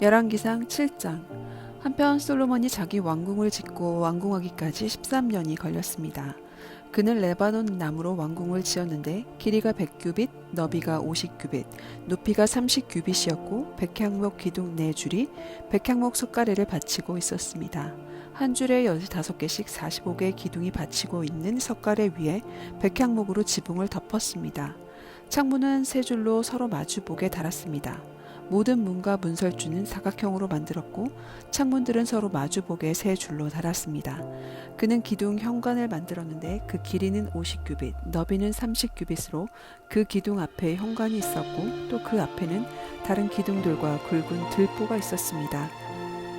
열왕기상 7장. 한편 솔로몬이 자기 왕궁을 짓고 완공하기까지 13년이 걸렸습니다. 그는 레바논 나무로 왕궁을 지었는데 길이가 100규빗, 너비가 50규빗, 높이가 30규빗이었고 백향목 기둥 4줄이 백향목 석가래를 받치고 있었습니다. 한 줄에 15개씩 45개의 기둥이 받치고 있는 석가래 위에 백향목으로 지붕을 덮었습니다. 창문은 3줄로 서로 마주보게 달았습니다. 모든 문과 문설주는 사각형으로 만들었고 창문들은 서로 마주보게 3줄로 달았습니다. 그는 기둥 현관을 만들었는데 그 길이는 50규빗, 너비는 30규빗으로 그 기둥 앞에 현관이 있었고 또 그 앞에는 다른 기둥들과 굵은 들보가 있었습니다.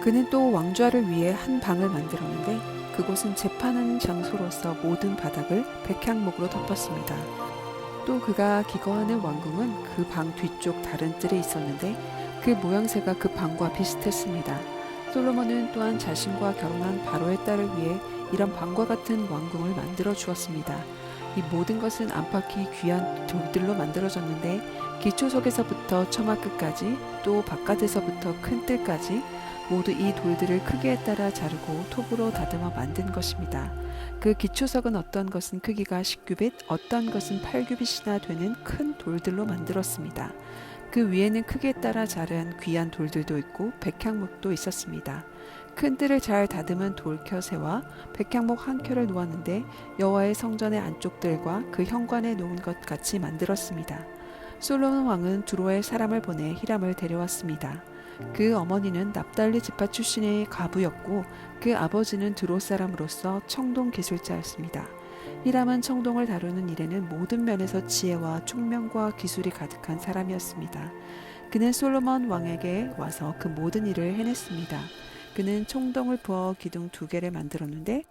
그는 또 왕좌를 위해 한 방을 만들었는데 그곳은 재판하는 장소로서 모든 바닥을 백향목으로 덮었습니다. 또 그가 기거하는 왕궁은 그 방 뒤쪽 다른 뜰에 있었는데 그 모양새가 그 방과 비슷했습니다. 솔로몬은 또한 자신과 결혼한 바로의 딸을 위해 이런 방과 같은 왕궁을 만들어 주었습니다. 이 모든 것은 안팎이 귀한 돌들로 만들어졌는데 기초석에서부터 처마 끝까지 또 바깥에서부터 큰 뜰까지 모두 이 돌들을 크기에 따라 자르고 톱으로 다듬어 만든 것입니다. 그 기초석은 어떤 것은 크기가 10규빗, 어떤 것은 8규빗이나 되는 큰 돌들로 만들었습니다. 그 위에는 크기에 따라 자른 귀한 돌들도 있고 백향목도 있었습니다. 큰 뜰을 잘 다듬은 돌켜새와 백향목 한 켜를 놓았는데 여호와의 성전의 안쪽 뜰과 그 현관에 놓은 것 같이 만들었습니다. 솔로몬 왕은 두로에 사람을 보내 히람을 데려왔습니다. 그 어머니는 납달리 지파 출신의 과부였고 그 아버지는 두로 사람으로서 청동 기술자였습니다. 히람은 청동을 다루는 일에는 모든 면에서 지혜와 총명과 기술이 가득한 사람이었습니다. 그는 솔로몬 왕에게 와서 그 모든 일을 해냈습니다. 그는 청동을 부어 기둥 2개를 만들었는데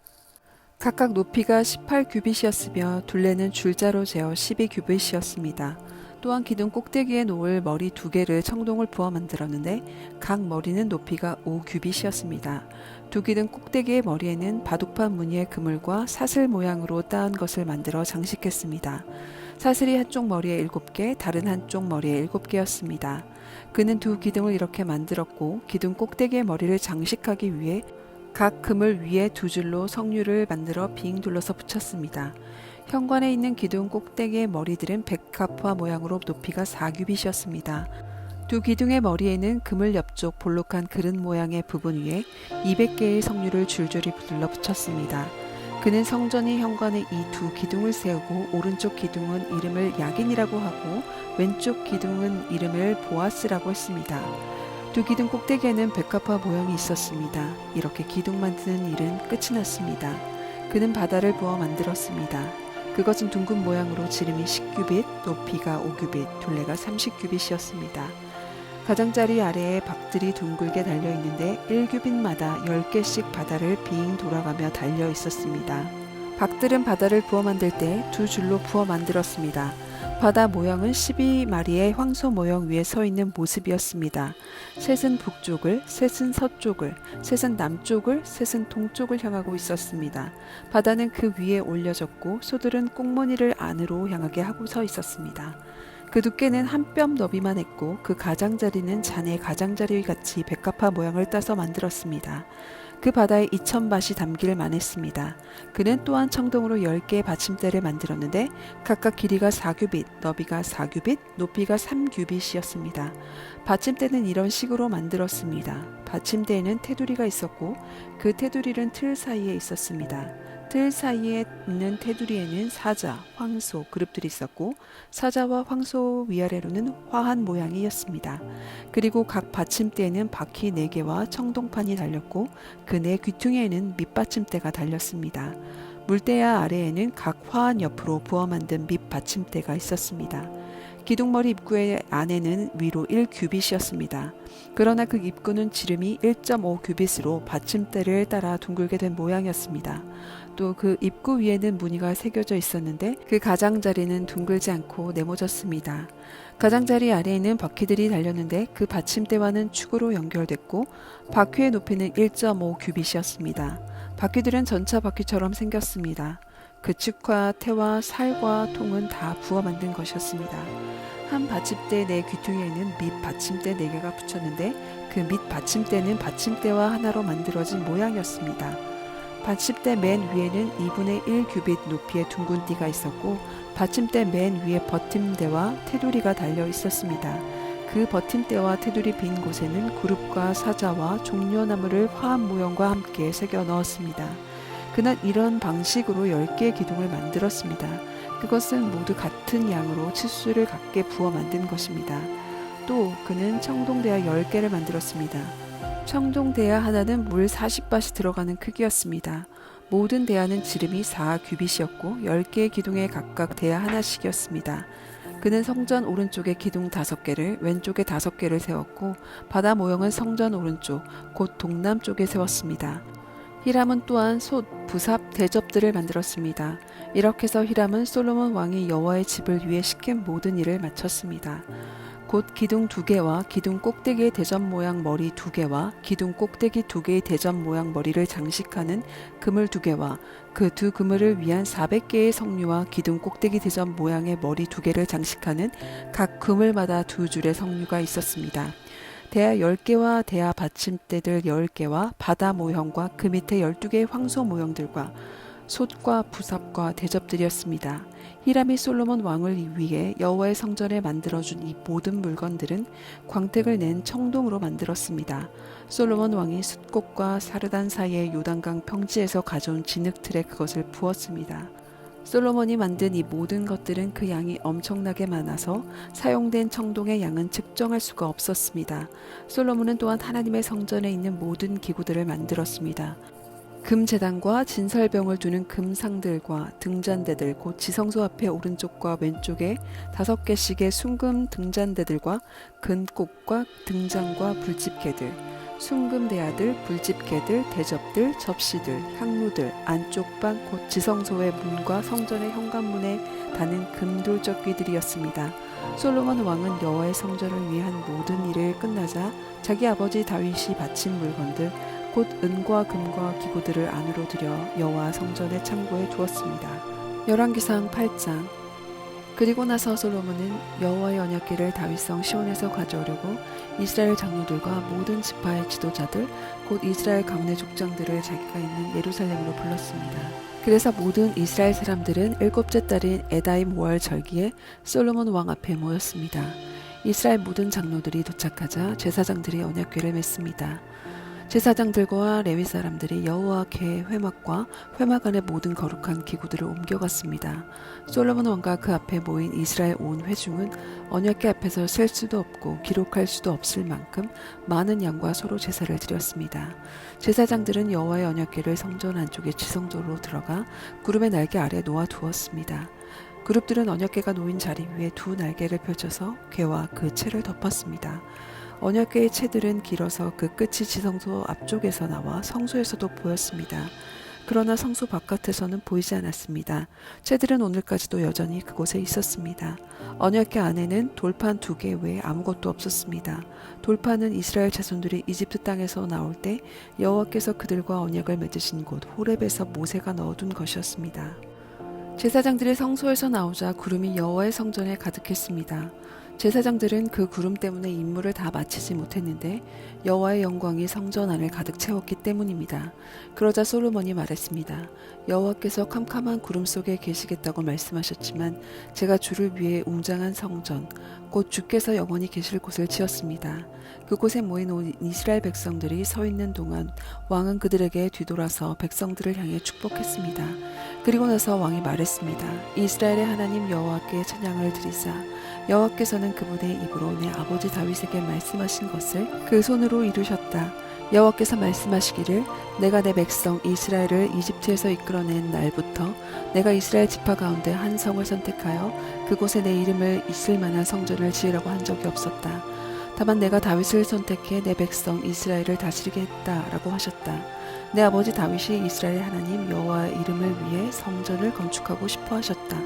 각각 높이가 18규빗이었으며 둘레는 줄자로 재어 12규빗이었습니다. 또한 기둥 꼭대기에 놓을 머리 2개를 청동을 부어 만들었는데 각 머리는 높이가 5규빗이었습니다. 두 기둥 꼭대기의 머리에는 바둑판 무늬의 그물과 사슬 모양으로 따은 것을 만들어 장식했습니다. 사슬이 한쪽 머리에 7개, 다른 한쪽 머리에 7개였습니다. 그는 두 기둥을 이렇게 만들었고 기둥 꼭대기의 머리를 장식하기 위해 각 그물 위에 2줄로 석류를 만들어 빙 둘러서 붙였습니다. 현관에 있는 기둥 꼭대기의 머리들은 백합화 모양으로 높이가 4규빗이었습니다. 두 기둥의 머리에는 그물 옆쪽 볼록한 그릇 모양의 부분 위에 200개의 석류를 줄줄이 둘러 붙였습니다. 그는 성전의 현관에 이 두 기둥을 세우고 오른쪽 기둥은 이름을 야긴이라고 하고 왼쪽 기둥은 이름을 보아스라고 했습니다. 두 기둥 꼭대기에는 백합화 모양이 있었습니다. 이렇게 기둥 만드는 일은 끝이 났습니다. 그는 바다를 부어 만들었습니다. 그것은 둥근 모양으로 지름이 10규빗, 높이가 5규빗, 둘레가 30규빗이었습니다. 가장자리 아래에 박들이 둥글게 달려 있는데 1규빗마다 10개씩 바다를 빙 돌아가며 달려 있었습니다. 박들은 바다를 부어 만들 때 2줄로 부어 만들었습니다. 바다 모양은 12마리의 황소 모형 위에 서 있는 모습이었습니다. 셋은 북쪽을, 셋은 서쪽을, 셋은 남쪽을, 셋은 동쪽을 향하고 있었습니다. 바다는 그 위에 올려졌고 소들은 꽁무니를 안으로 향하게 하고 서 있었습니다. 그 두께는 한 뼘 너비만 했고 그 가장자리는 잔의 가장자리 같이 백합화 모양을 따서 만들었습니다. 그 바다에 2000밭이 담길 만했습니다. 그는 또한 청동으로 10개의 받침대를 만들었는데 각각 길이가 4규빗, 너비가 4규빗, 높이가 3규빗이었습니다. 받침대는 이런 식으로 만들었습니다. 받침대에는 테두리가 있었고 그 테두리는 틀 사이에 있었습니다. 틀 사이에 있는 테두리에는 사자, 황소, 그룹들이 있었고 사자와 황소 위아래로는 화한 모양이었습니다. 그리고 각 받침대에는 바퀴 4개와 청동판이 달렸고 그 네 귀퉁이에는 밑받침대가 달렸습니다. 물대야 아래에는 각 화한 옆으로 부어 만든 밑받침대가 있었습니다. 기둥머리 입구의 안에는 위로 1규빗이었습니다. 그러나 그 입구는 지름이 1.5규빗으로 받침대를 따라 둥글게 된 모양이었습니다. 또 그 입구 위에는 무늬가 새겨져 있었는데 그 가장자리는 둥글지 않고 네모졌습니다. 가장자리 아래에는 바퀴들이 달렸는데 그 받침대와는 축으로 연결됐고 바퀴의 높이는 1.5규빗이었습니다. 바퀴들은 전차 바퀴처럼 생겼습니다. 그 측과 태와 살과 통은 다 부어 만든 것이었습니다. 한 받침대 네 귀퉁이에는 밑 받침대 4개가 붙였는데 그 밑 받침대는 받침대와 하나로 만들어진 모양이었습니다. 받침대 맨 위에는 2분의 1 규빗 높이의 둥근 띠가 있었고 받침대 맨 위에 버팀대와 테두리가 달려 있었습니다. 그 버팀대와 테두리 빈 곳에는 그룹과 사자와 종려나무를 화합 모형과 함께 새겨 넣었습니다. 그는 이런 방식으로 10개의 기둥을 만들었습니다. 그것은 모두 같은 양으로 치수를 같게 부어 만든 것입니다. 또 그는 청동대야 10개를 만들었습니다. 청동대야 하나는 물 40밭이 들어가는 크기였습니다. 모든 대야는 지름이 4규빗이었고 10개의 기둥에 각각 대야 하나씩이었습니다. 그는 성전 오른쪽에 기둥 5개를 왼쪽에 5개를 세웠고 바다 모형은 성전 오른쪽 곧 동남쪽에 세웠습니다. 히람은 또한 솥, 부삽, 대접들을 만들었습니다. 이렇게 해서 히람은 솔로몬 왕이 여호와의 집을 위해 시킨 모든 일을 마쳤습니다. 곧 기둥 2개와 기둥 꼭대기의 대접 모양 머리 2개와 기둥 꼭대기 2개의 대접 모양 머리를 장식하는 그물 2개와 그 두 그물을 위한 400개의 석류와 기둥 꼭대기 대접 모양의 머리 2개를 장식하는 각 그물마다 2줄의 석류가 있었습니다. 대야 10개와 대야 받침대들 10개와 바다 모형과 그 밑에 12개의 황소 모형들과 솥과 부삽과 대접들이었습니다. 히람이 솔로몬 왕을 위해 여호와의 성전에 만들어준 이 모든 물건들은 광택을 낸 청동으로 만들었습니다. 솔로몬 왕이 숫꽃과 사르단 사이의 요단강 평지에서 가져온 진흙틀에 그것을 부었습니다. 솔로몬이 만든 이 모든 것들은 그 양이 엄청나게 많아서 사용된 청동의 양은 측정할 수가 없었습니다. 솔로몬은 또한 하나님의 성전에 있는 모든 기구들을 만들었습니다. 금제단과 진설병을 두는 금상들과 등잔대들 곧 지성소 앞에 오른쪽과 왼쪽에 5개씩의 순금 등잔대들과 근꽃과 등잔과 불집게들 순금대야들, 불집게들, 대접들, 접시들, 향로들, 안쪽방 곧 지성소의 문과 성전의 현관문에 다는 금돌적귀들이었습니다. 솔로몬 왕은 여호와의 성전을 위한 모든 일을 끝나자 자기 아버지 다윗이 바친 물건들 곧 은과 금과 기구들을 안으로 들여 여호와 성전의 창고에 두었습니다. 열왕기상 8장. 그리고 나서 솔로몬은 여호와의 언약궤를 다윗성 시온에서 가져오려고 이스라엘 장로들과 모든 지파의 지도자들 곧 이스라엘 가문의 족장들을 자기가 있는 예루살렘으로 불렀습니다. 그래서 모든 이스라엘 사람들은 7째 달인 에다임 5월 절기에 솔로몬 왕 앞에 모였습니다. 이스라엘 모든 장로들이 도착하자 제사장들이 언약궤를 맸습니다. 제사장들과 레위 사람들이 여호와 궤 회막과 회막 안의 모든 거룩한 기구들을 옮겨갔습니다. 솔로몬 왕과 그 앞에 모인 이스라엘 온 회중은 언약궤 앞에서 셀 수도 없고 기록할 수도 없을 만큼 많은 양과 소로 제사를 드렸습니다. 제사장들은 여호와의 언약궤를 성전 안쪽의 지성소로 들어가 구름의 날개 아래 놓아 두었습니다. 그룹들은 언약궤가 놓인 자리 위에 2 날개를 펼쳐서 궤와 그 채를 덮었습니다. 언약궤의 채들은 길어서 그 끝이 지성소 앞쪽에서 나와 성소에서도 보였습니다. 그러나 성소 바깥에서는 보이지 않았습니다. 채들은 오늘까지도 여전히 그곳에 있었습니다. 언약궤 안에는 돌판 2개 외에 아무것도 없었습니다. 돌판은 이스라엘 자손들이 이집트 땅에서 나올 때 여호와께서 그들과 언약을 맺으신 곳 호렙에서 모세가 넣어둔 것이었습니다. 제사장들이 성소에서 나오자 구름이 여호와의 성전에 가득했습니다. 제사장들은 그 구름 때문에 임무를 다 마치지 못했는데 여호와의 영광이 성전 안을 가득 채웠기 때문입니다. 그러자 솔로몬이 말했습니다. 여호와께서 캄캄한 구름 속에 계시겠다고 말씀하셨지만 제가 주를 위해 웅장한 성전, 곧 주께서 영원히 계실 곳을 지었습니다. 그곳에 모인 온 이스라엘 백성들이 서 있는 동안 왕은 그들에게 뒤돌아서 백성들을 향해 축복했습니다. 그리고 나서 왕이 말했습니다. 이스라엘의 하나님 여호와께 찬양을 드리자. 여호와께서는 그분의 입으로 내 아버지 다윗에게 말씀하신 것을 그 손으로 이루셨다. 여호와께서 말씀하시기를 내가 내 백성 이스라엘을 이집트에서 이끌어낸 날부터 내가 이스라엘 지파 가운데 한 성을 선택하여 그곳에 내 이름을 있을 만한 성전을 지으라고 한 적이 없었다. 다만 내가 다윗을 선택해 내 백성 이스라엘을 다스리게 했다라고 하셨다. 내 아버지 다윗이 이스라엘 하나님 여호와의 이름을 위해 성전을 건축하고 싶어 하셨다.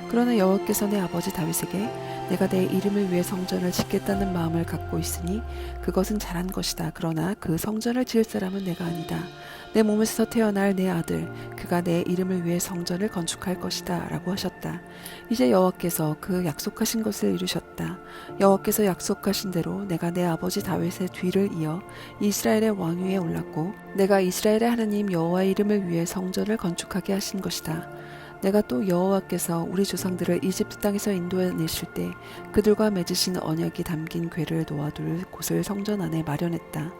그러나 여호와께서 내 아버지 다윗에게 내가 내 이름을 위해 성전을 짓겠다는 마음을 갖고 있으니 그것은 잘한 것이다. 그러나 그 성전을 지을 사람은 내가 아니다. 내 몸에서 태어날 내 아들 그가 내 이름을 위해 성전을 건축할 것이다 라고 하셨다. 이제 여호와께서 그 약속하신 것을 이루셨다. 여호와께서 약속하신 대로 내가 내 아버지 다윗의 뒤를 이어 이스라엘의 왕위에 올랐고 내가 이스라엘의 하나님 여호와의 이름을 위해 성전을 건축하게 하신 것이다. 내가 또 여호와께서 우리 조상들을 이집트 땅에서 인도해내실 때 그들과 맺으신 언약이 담긴 궤를 놓아둘 곳을 성전 안에 마련했다.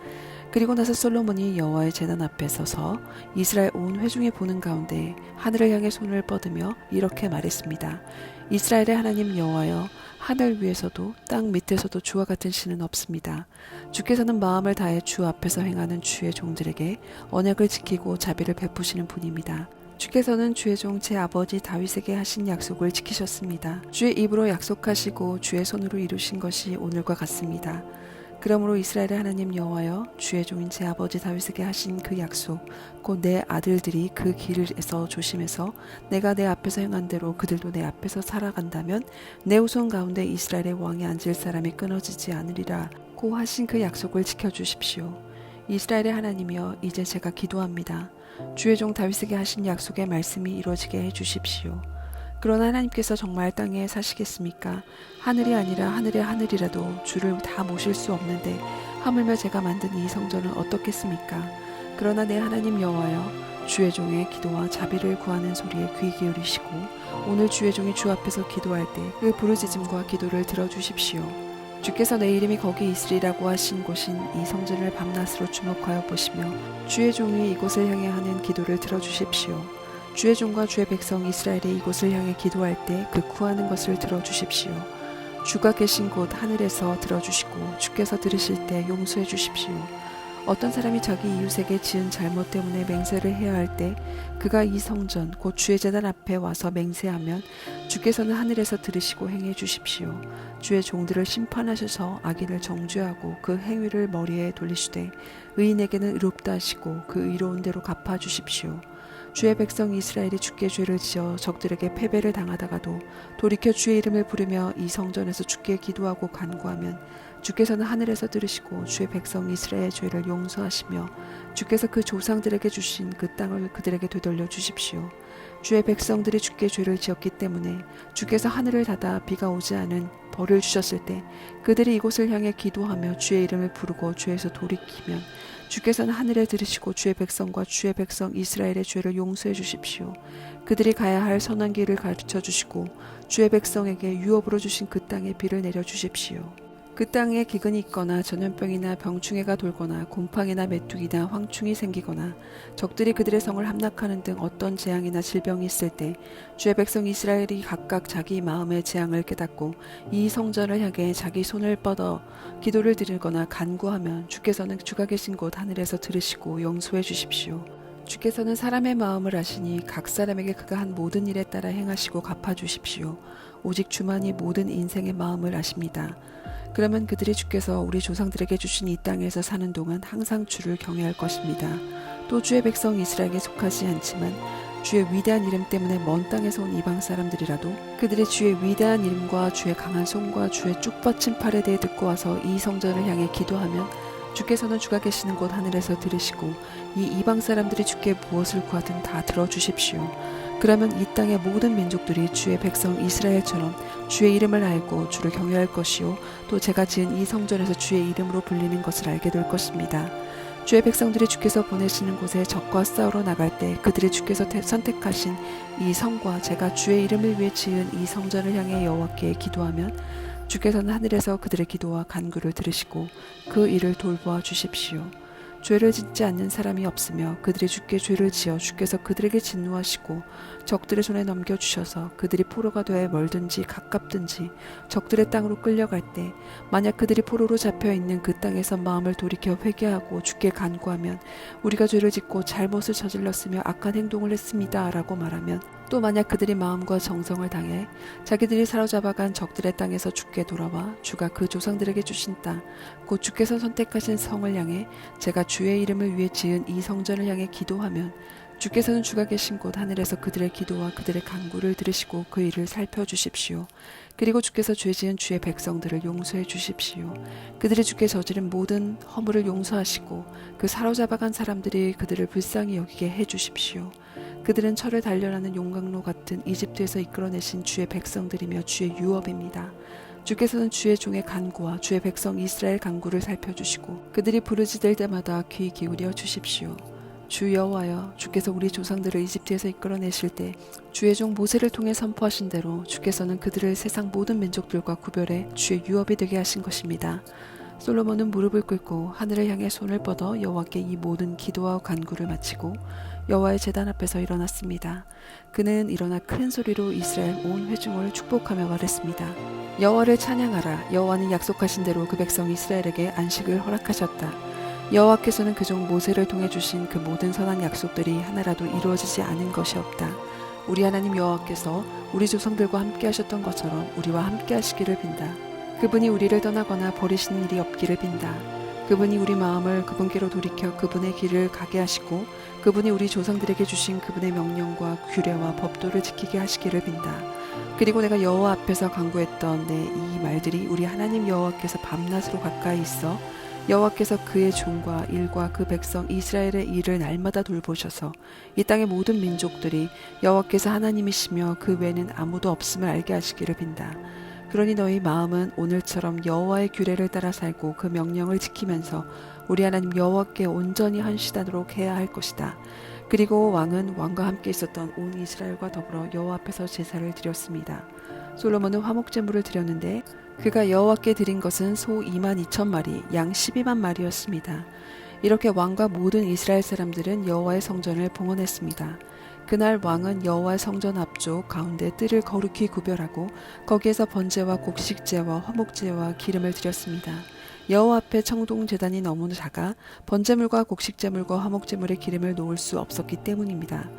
그리고 나서 솔로몬이 여호와의 제단 앞에 서서 이스라엘 온 회중이 보는 가운데 하늘을 향해 손을 뻗으며 이렇게 말했습니다. 이스라엘의 하나님 여호와여, 하늘 위에서도 땅 밑에서도 주와 같은 신은 없습니다. 주께서는 마음을 다해 주 앞에서 행하는 주의 종들에게 언약을 지키고 자비를 베푸시는 분입니다. 주께서는 주의 종 제 아버지 다윗에게 하신 약속을 지키셨습니다. 주의 입으로 약속하시고 주의 손으로 이루신 것이 오늘과 같습니다. 그러므로 이스라엘의 하나님 여호와여, 주의 종인 제 아버지 다윗에게 하신 그 약속 곧 내 아들들이 그 길에서 조심해서 내가 내 앞에서 행한 대로 그들도 내 앞에서 살아간다면 내 후손 가운데 이스라엘의 왕이 앉을 사람이 끊어지지 않으리라 고 하신 그 약속을 지켜주십시오. 이스라엘의 하나님이여, 이제 제가 기도합니다. 주의 종 다윗에게 하신 약속의 말씀이 이루어지게 해주십시오. 그러나 하나님께서 정말 땅에 사시겠습니까? 하늘이 아니라 하늘의 하늘이라도 주를 다 모실 수 없는데 하물며 제가 만든 이 성전은 어떻겠습니까? 그러나 내 하나님 여호와여, 주의 종의 기도와 자비를 구하는 소리에 귀 기울이시고 오늘 주의 종이 주 앞에서 기도할 때 그 부르짖음과 기도를 들어주십시오. 주께서 내 이름이 거기 있으리라고 하신 곳인 이 성전을 밤낮으로 주목하여 보시며 주의 종이 이곳을 향해 하는 기도를 들어주십시오. 주의 종과 주의 백성 이스라엘이 이곳을 향해 기도할 때 그 구하는 것을 들어주십시오. 주가 계신 곳 하늘에서 들어주시고 주께서 들으실 때 용서해 주십시오. 어떤 사람이 자기 이웃에게 지은 잘못 때문에 맹세를 해야 할 때 그가 이 성전 곧 주의 제단 앞에 와서 맹세하면 주께서는 하늘에서 들으시고 행해 주십시오. 주의 종들을 심판하셔서 악인을 정죄하고 그 행위를 머리에 돌리시되 의인에게는 의롭다 하시고 그 의로운 대로 갚아 주십시오. 주의 백성 이스라엘이 주께 죄를 지어 적들에게 패배를 당하다가도 돌이켜 주의 이름을 부르며 이 성전에서 주께 기도하고 간구하면 주께서는 하늘에서 들으시고 주의 백성 이스라엘의 죄를 용서하시며 주께서 그 조상들에게 주신 그 땅을 그들에게 되돌려 주십시오. 주의 백성들이 주께 죄를 지었기 때문에 주께서 하늘을 닫아 비가 오지 않은 벌을 주셨을 때 그들이 이곳을 향해 기도하며 주의 이름을 부르고 죄에서 돌이키면 주께서는 하늘에 들으시고 주의 백성과 주의 백성 이스라엘의 죄를 용서해 주십시오. 그들이 가야 할 선한 길을 가르쳐 주시고 주의 백성에게 유업으로 주신 그 땅에 비를 내려 주십시오. 그 땅에 기근이 있거나 전염병이나 병충해가 돌거나 곰팡이나 메뚜기나 황충이 생기거나 적들이 그들의 성을 함락하는 등 어떤 재앙이나 질병이 있을 때 주의 백성 이스라엘이 각각 자기 마음의 재앙을 깨닫고 이 성전을 향해 자기 손을 뻗어 기도를 드리거나 간구하면 주께서는 주가 계신 곳 하늘에서 들으시고 용서해 주십시오. 주께서는 사람의 마음을 아시니 각 사람에게 그가 한 모든 일에 따라 행하시고 갚아주십시오. 오직 주만이 모든 인생의 마음을 아십니다. 그러면 그들이 주께서 우리 조상들에게 주신 이 땅에서 사는 동안 항상 주를 경외할 것입니다. 또 주의 백성 이스라엘에게 속하지 않지만 주의 위대한 이름 때문에 먼 땅에서 온 이방 사람들이라도 그들의 주의 위대한 이름과 주의 강한 손과 주의 쭉 뻗친 팔에 대해 듣고 와서 이 성전을 향해 기도하면 주께서는 주가 계시는 곳 하늘에서 들으시고 이 이방 사람들이 주께 무엇을 구하든 다 들어주십시오. 그러면 이 땅의 모든 민족들이 주의 백성 이스라엘처럼 주의 이름을 알고 주를 경외할 것이요 또 제가 지은 이 성전에서 주의 이름으로 불리는 것을 알게 될 것입니다. 주의 백성들이 주께서 보내시는 곳에 적과 싸우러 나갈 때 그들이 주께서 선택하신 이 성과 제가 주의 이름을 위해 지은 이 성전을 향해 여호와께 기도하면 주께서는 하늘에서 그들의 기도와 간구를 들으시고 그 일을 돌보아 주십시오. 죄를 짓지 않는 사람이 없으며 그들이 주께 죄를 지어 주께서 그들에게 진노하시고 적들의 손에 넘겨주셔서 그들이 포로가 되어 멀든지 가깝든지 적들의 땅으로 끌려갈 때 만약 그들이 포로로 잡혀있는 그 땅에서 마음을 돌이켜 회개하고 주께 간구하면 우리가 죄를 짓고 잘못을 저질렀으며 악한 행동을 했습니다 라고 말하면 또 만약 그들이 마음과 정성을 당해 자기들이 사로잡아간 적들의 땅에서 주께 돌아와 주가 그 조상들에게 주신 땅 곧 주께서 선택하신 성을 향해 제가 주의 이름을 위해 지은 이 성전을 향해 기도하면 주께서는 주가 계신 곳 하늘에서 그들의 기도와 그들의 간구를 들으시고 그 일을 살펴주십시오. 그리고 주께서 죄 지은 주의 백성들을 용서해 주십시오. 그들이 주께 저지른 모든 허물을 용서하시고 그 사로잡아간 사람들이 그들을 불쌍히 여기게 해 주십시오. 그들은 철을 단련하는 용광로 같은 이집트에서 이끌어내신 주의 백성들이며 주의 유업입니다. 주께서는 주의 종의 간구와 주의 백성 이스라엘 간구를 살펴주시고 그들이 부르짖을 때마다 귀 기울여 주십시오. 주 여호와여, 주께서 우리 조상들을 이집트에서 이끌어내실 때 주의 종 모세를 통해 선포하신 대로 주께서는 그들을 세상 모든 민족들과 구별해 주의 유업이 되게 하신 것입니다. 솔로몬은 무릎을 꿇고 하늘을 향해 손을 뻗어 여호와께 이 모든 기도와 간구를 마치고 여호와의 제단 앞에서 일어났습니다. 그는 일어나 큰 소리로 이스라엘 온 회중을 축복하며 말했습니다. 여호와를 찬양하라. 여호와는 약속하신 대로 그 백성 이스라엘에게 안식을 허락하셨다. 여호와께서는 그 종 모세를 통해 주신 그 모든 선한 약속들이 하나라도 이루어지지 않은 것이 없다. 우리 하나님 여호와께서 우리 조상들과 함께 하셨던 것처럼 우리와 함께 하시기를 빈다. 그분이 우리를 떠나거나 버리시는 일이 없기를 빈다. 그분이 우리 마음을 그분께로 돌이켜 그분의 길을 가게 하시고 그분이 우리 조상들에게 주신 그분의 명령과 규례와 법도를 지키게 하시기를 빈다. 그리고 내가 여호와 앞에서 간구했던 내 이 말들이 우리 하나님 여호와께서 밤낮으로 가까이 있어 여호와께서 그의 종과 일과 그 백성 이스라엘의 일을 날마다 돌보셔서 이 땅의 모든 민족들이 여호와께서 하나님이시며 그 외에는 아무도 없음을 알게 하시기를 빈다. 그러니 너희 마음은 오늘처럼 여호와의 규례를 따라 살고 그 명령을 지키면서 우리 하나님 여호와께 온전히 헌신하도록 해야 할 것이다. 그리고 왕은 왕과 함께 있었던 온 이스라엘과 더불어 여호와 앞에서 제사를 드렸습니다. 솔로몬은 화목제물을 드렸는데 그가 여호와께 드린 것은 소 22,000마리, 양 12만 마리였습니다. 이렇게 왕과 모든 이스라엘 사람들은 여호와의 성전을 봉헌했습니다. 그날 왕은 여호와의 성전 앞쪽 가운데 뜰을 거룩히 구별하고 거기에서 번제와 곡식제와 화목제와 기름을 드렸습니다. 여호와 앞에 청동 제단이 너무 작아 번제물과 곡식제물과 화목제물의 기름을 놓을 수 없었기 때문입니다.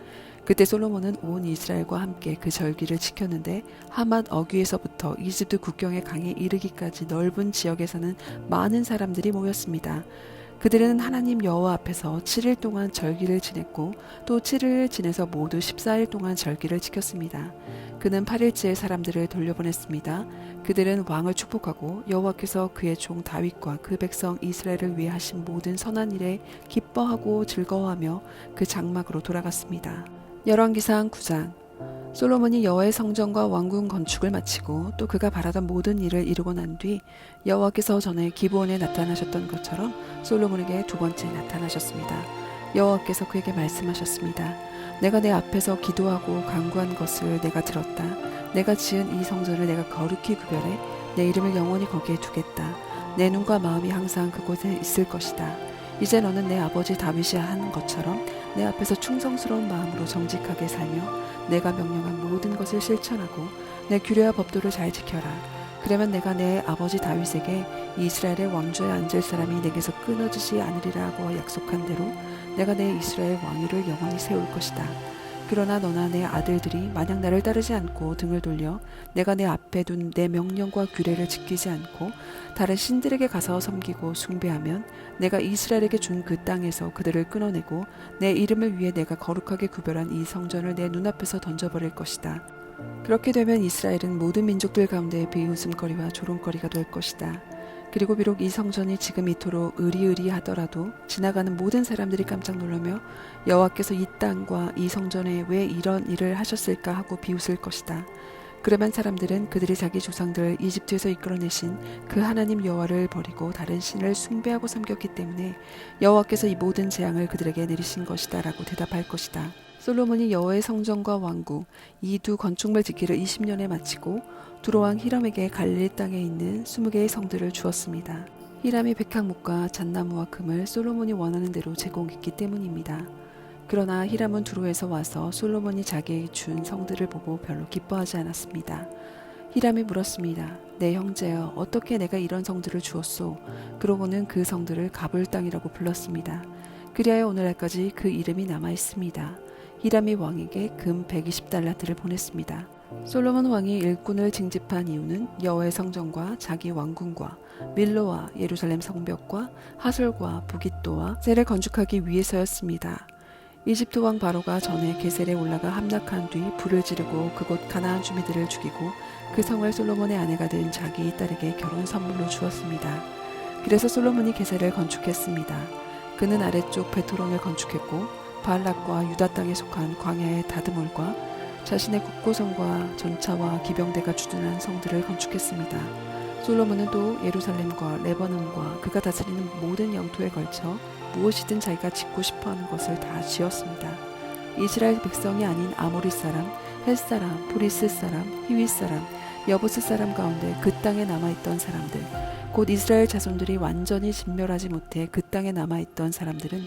그때 솔로몬은 온 이스라엘과 함께 그 절기를 지켰는데 하맛 어귀에서부터 이집트 국경의 강에 이르기까지 넓은 지역에 사는 많은 사람들이 모였습니다. 그들은 하나님 여호와 앞에서 7일 동안 절기를 지냈고 또 7일을 지내서 모두 14일 동안 절기를 지켰습니다. 그는 8일째에 사람들을 돌려보냈습니다. 그들은 왕을 축복하고 여호와께서 그의 종 다윗과 그 백성 이스라엘을 위해 하신 모든 선한 일에 기뻐하고 즐거워하며 그 장막으로 돌아갔습니다. 열왕기상 9장. 솔로몬이 여호와의 성전과 왕궁 건축을 마치고 또 그가 바라던 모든 일을 이루고 난 뒤 여호와께서 전에 기브온에 나타나셨던 것처럼 솔로몬에게 두 번째 나타나셨습니다. 여호와께서 그에게 말씀하셨습니다. 내가 내 앞에서 기도하고 간구한 것을 내가 들었다. 내가 지은 이 성전을 내가 거룩히 구별해 내 이름을 영원히 거기에 두겠다. 내 눈과 마음이 항상 그곳에 있을 것이다. 이제 너는 내 아버지 다윗이 한 것처럼 내 앞에서 충성스러운 마음으로 정직하게 살며 내가 명령한 모든 것을 실천하고 내 규례와 법도를 잘 지켜라. 그러면 내가 내 아버지 다윗에게 이스라엘의 왕좌에 앉을 사람이 내게서 끊어지지 않으리라고 약속한 대로 내가 내 이스라엘 왕위를 영원히 세울 것이다. 그러나 너나 내 아들들이 만약 나를 따르지 않고 등을 돌려 내가 내 앞에 둔 내 명령과 규례를 지키지 않고 다른 신들에게 가서 섬기고 숭배하면 내가 이스라엘에게 준 그 땅에서 그들을 끊어내고 내 이름을 위해 내가 거룩하게 구별한 이 성전을 내 눈앞에서 던져버릴 것이다. 그렇게 되면 이스라엘은 모든 민족들 가운데 비웃음거리와 조롱거리가 될 것이다. 그리고 비록 이 성전이 지금 이토록 의리의리하더라도 지나가는 모든 사람들이 깜짝 놀라며 여호와께서 이 땅과 이 성전에 왜 이런 일을 하셨을까 하고 비웃을 것이다. 그러면 사람들은 그들이 자기 조상들을 이집트에서 이끌어내신 그 하나님 여호와를 버리고 다른 신을 숭배하고 섬겼기 때문에 여호와께서 이 모든 재앙을 그들에게 내리신 것이다 라고 대답할 것이다. 솔로몬이 여호와의 성전과 왕궁 이 두 건축물 짓기를 20년에 마치고 두로왕 히람에게 갈릴리 땅에 있는 20개의 성들을 주었습니다. 히람이 백향목과 잣나무와 금을 솔로몬이 원하는 대로 제공했기 때문입니다. 그러나 히람은 두로에서 와서 솔로몬이 자기에게 준 성들을 보고 별로 기뻐하지 않았습니다. 히람이 물었습니다. 내 형제여, 어떻게 내가 이런 성들을 주었소? 그러고는 그 성들을 가볼 땅이라고 불렀습니다. 그리하여 오늘날까지 그 이름이 남아 있습니다. 히람이 왕에게 금 120달란트를 보냈습니다. 솔로몬 왕이 일꾼을 징집한 이유는 여호와의 성전과 자기 왕궁과 밀로와 예루살렘 성벽과 하솔과 부깃도와 셀을 건축하기 위해서였습니다. 이집트 왕 바로가 전에 게셀에 올라가 함락한 뒤 불을 지르고 그곳 가나안 주민들을 죽이고 그 성을 솔로몬의 아내가 된 자기 딸에게 결혼 선물로 주었습니다. 그래서 솔로몬이 게셀을 건축했습니다. 그는 아래쪽 베토론을 건축했고 바알락과 유다 땅에 속한 광야의 다드몰과 자신의 국고성과 전차와 기병대가 주둔한 성들을 건축했습니다. 솔로몬은 또 예루살렘과 레바논과 그가 다스리는 모든 영토에 걸쳐 무엇이든 자기가 짓고 싶어하는 것을 다 지었습니다. 이스라엘 백성이 아닌 아모리 사람, 헷 사람, 브리스 사람, 히윗 사람, 여부스 사람 가운데 그 땅에 남아있던 사람들, 곧 이스라엘 자손들이 완전히 진멸하지 못해 그 땅에 남아있던 사람들은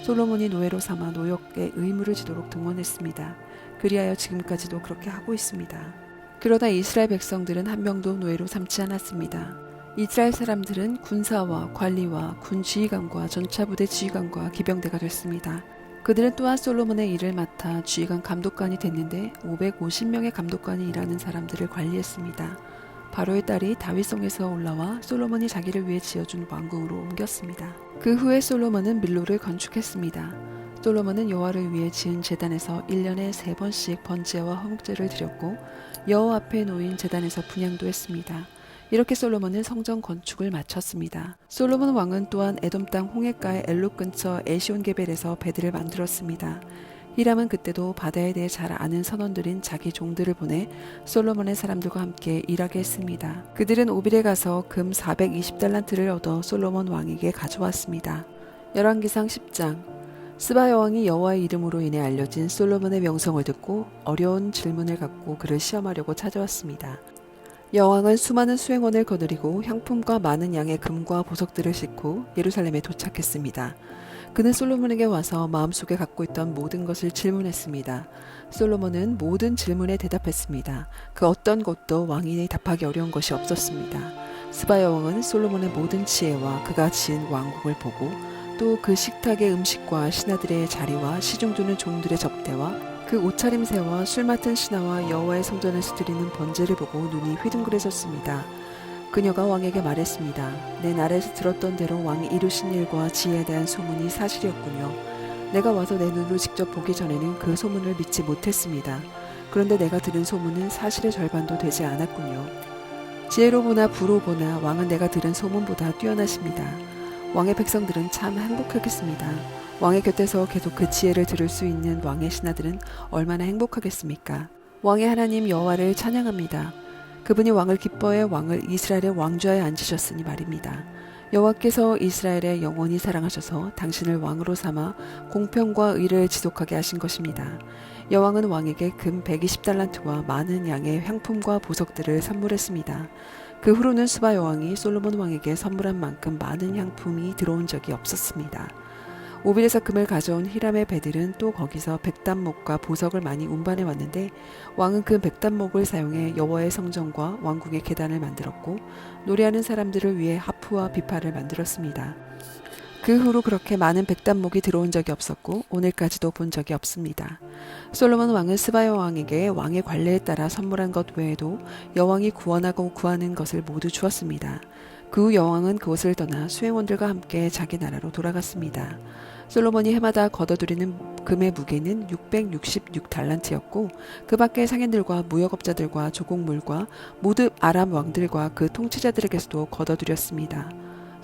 솔로몬이 노예로 삼아 노역의 의무를 지도록 등원했습니다. 그리하여 지금까지도 그렇게 하고 있습니다. 그러다 이스라엘 백성들은 한 명도 노예로 삼지 않았습니다. 이스라엘 사람들은 군사와 관리와 군 지휘관과 전차부대 지휘관과 기병대가 됐습니다. 그들은 또한 솔로몬의 일을 맡아 지휘관 감독관이 됐는데 550명의 감독관이 일하는 사람들을 관리했습니다. 바로의 딸이 다윗성에서 올라와 솔로몬이 자기를 위해 지어준 왕궁으로 옮겼습니다. 그 후에 솔로몬은 밀로를 건축했습니다. 솔로몬은 여호와를 위해 지은 제단에서 1년에 3번씩 번제와 화목제를 드렸고 여호와 앞에 놓인 제단에서 분향도 했습니다. 이렇게 솔로몬은 성전 건축을 마쳤습니다. 솔로몬 왕은 또한 에돔 땅 홍해가의 엘롯 근처 에시온게벨에서 배들을 만들었습니다. 히람은 그때도 바다에 대해 잘 아는 선원들인 자기 종들을 보내 솔로몬의 사람들과 함께 일하게 했습니다. 그들은 오빌에 가서 금 420달란트를 얻어 솔로몬 왕에게 가져왔습니다. 열왕기상 10장. 스바 여왕이 여호와의 이름으로 인해 알려진 솔로몬의 명성을 듣고 어려운 질문을 갖고 그를 시험하려고 찾아왔습니다. 여왕은 수많은 수행원을 거느리고 향품과 많은 양의 금과 보석들을 싣고 예루살렘에 도착했습니다. 그는 솔로몬에게 와서 마음속에 갖고 있던 모든 것을 질문했습니다. 솔로몬은 모든 질문에 대답했습니다. 그 어떤 것도 왕이 답하기 어려운 것이 없었습니다. 스바 여왕은 솔로몬의 모든 지혜와 그가 지은 왕국을 보고 또 그 식탁의 음식과 신하들의 자리와 시중 두는 종들의 접대와 그 옷차림새와 술 맡은 신하와 여호와의 성전에서 드리는 번제를 보고 눈이 휘둥그레졌습니다. 그녀가 왕에게 말했습니다. 내 나라에서 들었던 대로 왕이 이루신 일과 지혜에 대한 소문이 사실이었군요. 내가 와서 내 눈으로 직접 보기 전에는 그 소문을 믿지 못했습니다. 그런데 내가 들은 소문은 사실의 절반도 되지 않았군요. 지혜로 보나 부로 보나 왕은 내가 들은 소문보다 뛰어나십니다. 왕의 백성들은 참 행복하겠습니다. 왕의 곁에서 계속 그 지혜를 들을 수 있는 왕의 신하들은 얼마나 행복하겠습니까? 왕의 하나님 여호와를 찬양합니다. 그분이 왕을 기뻐해 왕을 이스라엘의 왕좌에 앉으셨으니 말입니다. 여호와께서 이스라엘에 영원히 사랑하셔서 당신을 왕으로 삼아 공평과 의를 지속하게 하신 것입니다. 여왕은 왕에게 금 120달란트와 많은 양의 향품과 보석들을 선물했습니다. 그 후로는 스바 여왕이 솔로몬 왕에게 선물한 만큼 많은 향품이 들어온 적이 없었습니다. 오빌에서 금을 가져온 히람의 배들은 또 거기서 백단목과 보석을 많이 운반해 왔는데 왕은 그 백단목을 사용해 여호와의 성전과 왕궁의 계단을 만들었고 노래하는 사람들을 위해 하프와 비파를 만들었습니다. 그 후로 그렇게 많은 백단목이 들어온 적이 없었고 오늘까지도 본 적이 없습니다. 솔로몬 왕은 스바 여왕에게 왕의 관례에 따라 선물한 것 외에도 여왕이 구원하고 구하는 것을 모두 주었습니다. 그 후 여왕은 그곳을 떠나 수행원들과 함께 자기 나라로 돌아갔습니다. 솔로몬이 해마다 걷어들이는 금의 무게는 666달란트였고 그 밖에 상인들과 무역업자들과 조곡물과 모든 아람 왕들과 그 통치자들에게서도 걷어들였습니다.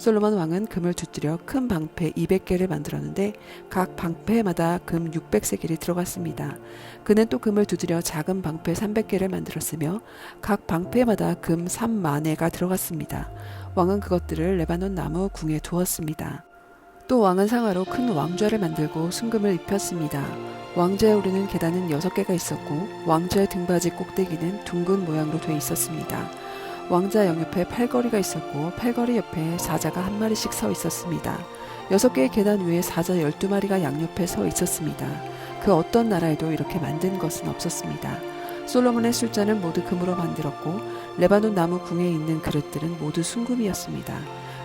솔로몬 왕은 금을 두드려 큰 방패 200개를 만들었는데 각 방패마다 금 600세겔이 들어갔습니다. 그는 또 금을 두드려 작은 방패 300개를 만들었으며 각 방패마다 금 3만회가 들어갔습니다. 왕은 그것들을 레바논 나무 궁에 두었습니다. 또 왕은 상하로 큰 왕좌를 만들고 순금을 입혔습니다. 왕좌에 오르는 계단은 6개가 있었고 왕좌의 등받이 꼭대기는 둥근 모양으로 돼 있었습니다. 왕좌 영옆에 팔걸이가 있었고 팔걸이 옆에 사자가 한 마리씩 서 있었습니다. 6개의 계단 위에 사자 12마리가 양옆에 서 있었습니다. 그 어떤 나라에도 이렇게 만든 것은 없었습니다. 솔로몬의 술잔은 모두 금으로 만들었고 레바논 나무 궁에 있는 그릇들은 모두 순금이었습니다.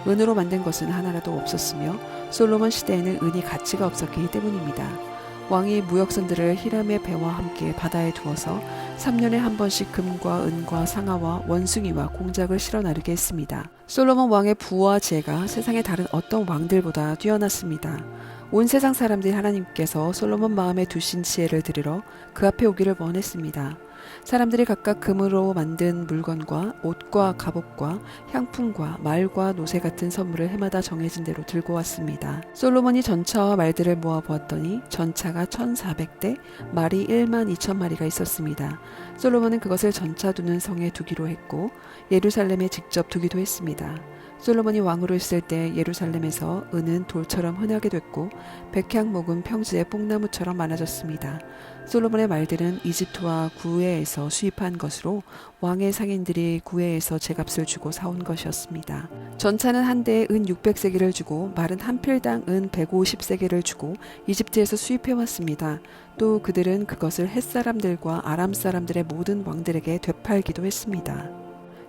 은으로 만든 것은 하나라도 없었으며 솔로몬 시대에는 은이 가치가 없었기 때문입니다. 왕이 무역선들을 히람의 배와 함께 바다에 두어서 3년에 한 번씩 금과 은과 상아와 원숭이와 공작을 실어 나르게 했습니다. 솔로몬 왕의 부와 지혜가 세상의 다른 어떤 왕들보다 뛰어났습니다. 온 세상 사람들이 하나님께서 솔로몬 마음에 두신 지혜를 들으러 그 앞에 오기를 원했습니다. 사람들이 각각 금으로 만든 물건과 옷과 갑옷과 향품과 말과 노새 같은 선물을 해마다 정해진 대로 들고 왔습니다. 솔로몬이 전차와 말들을 모아보았더니 전차가 1400대, 말이 1만 2천 마리가 있었습니다. 솔로몬은 그것을 전차 두는 성에 두기로 했고 예루살렘에 직접 두기도 했습니다. 솔로몬이 왕으로 있을 때 예루살렘에서 은은 돌처럼 흔하게 됐고 백향 목은 평지의 뽕나무처럼 많아졌습니다. 솔로몬의 말들은 이집트와 구웨에서 수입한 것으로 왕의 상인들이 구웨에서 제값을 주고 사온 것이었습니다. 전차는 한 대에 은 600세겔을 주고 말은 한 필당 은 150세겔을 주고 이집트에서 수입해왔습니다. 또 그들은 그것을 헷 사람들과 아람 사람들의 모든 왕들에게 되팔기도 했습니다.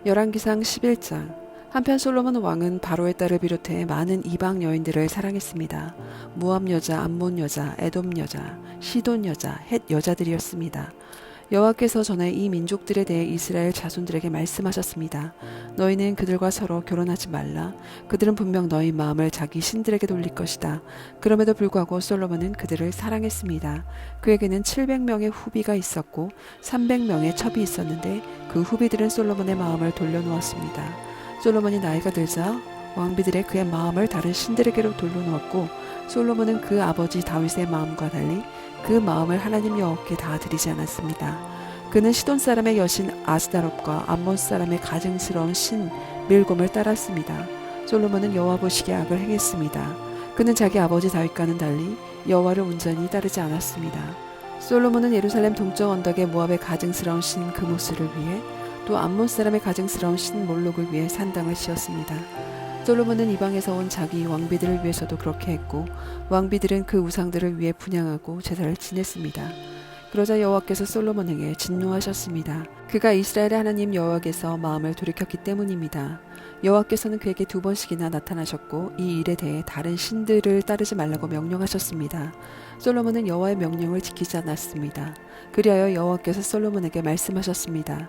열왕기상 11장. 한편 솔로몬 왕은 바로의 딸을 비롯해 많은 이방 여인들을 사랑했습니다. 모압 여자, 암몬 여자, 에돔 여자, 시돈 여자, 헷 여자들이었습니다. 여호와께서 전에 이 민족들에 대해 이스라엘 자손들에게 말씀하셨습니다. 너희는 그들과 서로 결혼하지 말라. 그들은 분명 너희 마음을 자기 신들에게 돌릴 것이다. 그럼에도 불구하고 솔로몬은 그들을 사랑했습니다. 그에게는 700명의 후비가 있었고 300명의 첩이 있었는데 그 후비들은 솔로몬의 마음을 돌려놓았습니다. 솔로몬이 나이가 들자 왕비들의 그의 마음을 다른 신들에게로 돌려놓았고 솔로몬은 그 아버지 다윗의 마음과 달리 그 마음을 하나님 여호와께 다 드리지 않았습니다. 그는 시돈 사람의 여신 아스다롯과 암몬 사람의 가증스러운 신 밀곰을 따랐습니다. 솔로몬은 여호와 보시기에 악을 행했습니다. 그는 자기 아버지 다윗과는 달리 여호와를 온전히 따르지 않았습니다. 솔로몬은 예루살렘 동쪽 언덕의 모압의 가증스러운 신 그모스를 위해 또 암몬 사람의 가증스러운 신 몰록을 위해 산당을 지었습니다. 솔로몬은 이방에서 온 자기 왕비들을 위해서도 그렇게 했고 왕비들은 그 우상들을 위해 분향하고 제사를 지냈습니다. 그러자 여호와께서 솔로몬에게 진노하셨습니다. 그가 이스라엘의 하나님 여호와께서 마음을 돌이켰기 때문입니다. 여호와께서는 그에게 2번씩이나 나타나셨고 이 일에 대해 다른 신들을 따르지 말라고 명령하셨습니다. 솔로몬은 여호와의 명령을 지키지 않았습니다. 그리하여 여호와께서 솔로몬에게 말씀하셨습니다.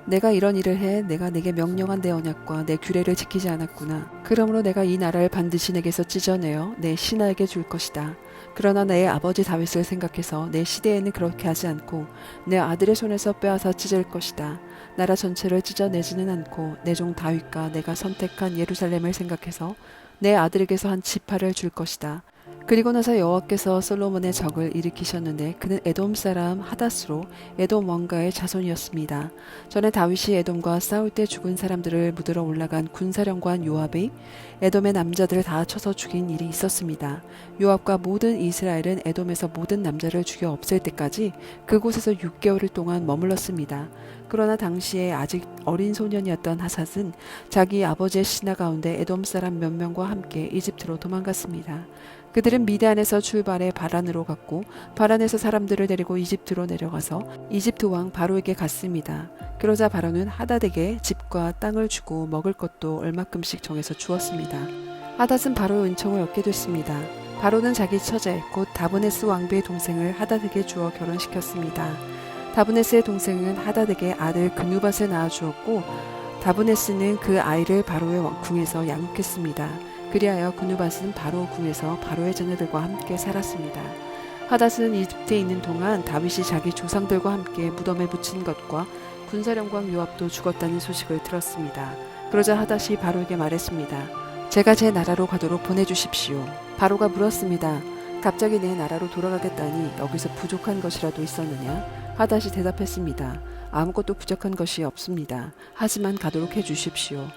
내가 이런 일을 해 내가 내게 명령한 내 언약과 내 규례를 지키지 않았구나. 그러므로 내가 이 나라를 반드시 내게서 찢어내어 내 신하에게 줄 것이다. 그러나 내 아버지 다윗을 생각해서 내 시대에는 그렇게 하지 않고 내 아들의 손에서 빼앗아 찢을 것이다. 나라 전체를 찢어내지는 않고 내 종 다윗과 내가 선택한 예루살렘을 생각해서 내 아들에게서 한 지파를 줄 것이다. 그리고 나서 여호와께서 솔로몬의 적을 일으키셨는데 그는 에돔 사람 하닷스로 에돔 왕가의 자손이었습니다. 전에 다윗이 에돔과 싸울 때 죽은 사람들을 묻으러 올라간 군사령관 요압이 에돔의 남자들을 다 쳐서 죽인 일이 있었습니다. 요압과 모든 이스라엘은 에돔에서 모든 남자를 죽여 없앨 때까지 그곳에서 6개월 동안 머물렀습니다. 그러나 당시에 아직 어린 소년이었던 하삿은 자기 아버지의 신하 가운데 에돔 사람 몇 명과 함께 이집트로 도망갔습니다. 그들은 미디안에서 출발해 바란으로 갔고 바란에서 사람들을 데리고 이집트로 내려가서 이집트 왕 바로에게 갔습니다. 그러자 바로는 하닷에게 집과 땅을 주고 먹을 것도 얼마큼씩 정해서 주었습니다. 하닷은 바로의 은총을 얻게 됐습니다. 바로는 자기 처제 곧 다브네스 왕비의 동생을 하닷에게 주어 결혼시켰습니다. 다브네스의 동생은 하닷에게 아들 그누밧을 낳아주었고 다브네스는 그 아이를 바로의 궁에서 양육했습니다. 그리하여 그누밧은 바로 궁에서 바로의 자녀들과 함께 살았습니다. 하닷은 이집트에 있는 동안 다윗이 자기 조상들과 함께 무덤에 묻힌 것과 군사령관 요압도 죽었다는 소식을 들었습니다. 그러자 하닷이 바로에게 말했습니다. 제가 제 나라로 가도록 보내주십시오. 바로가 물었습니다. 갑자기 내 나라로 돌아가겠다니 여기서 부족한 것이라도 있었느냐? 하닷이 대답했습니다. 아무것도 부족한 것이 없습니다. 하지만 가도록 해주십시오.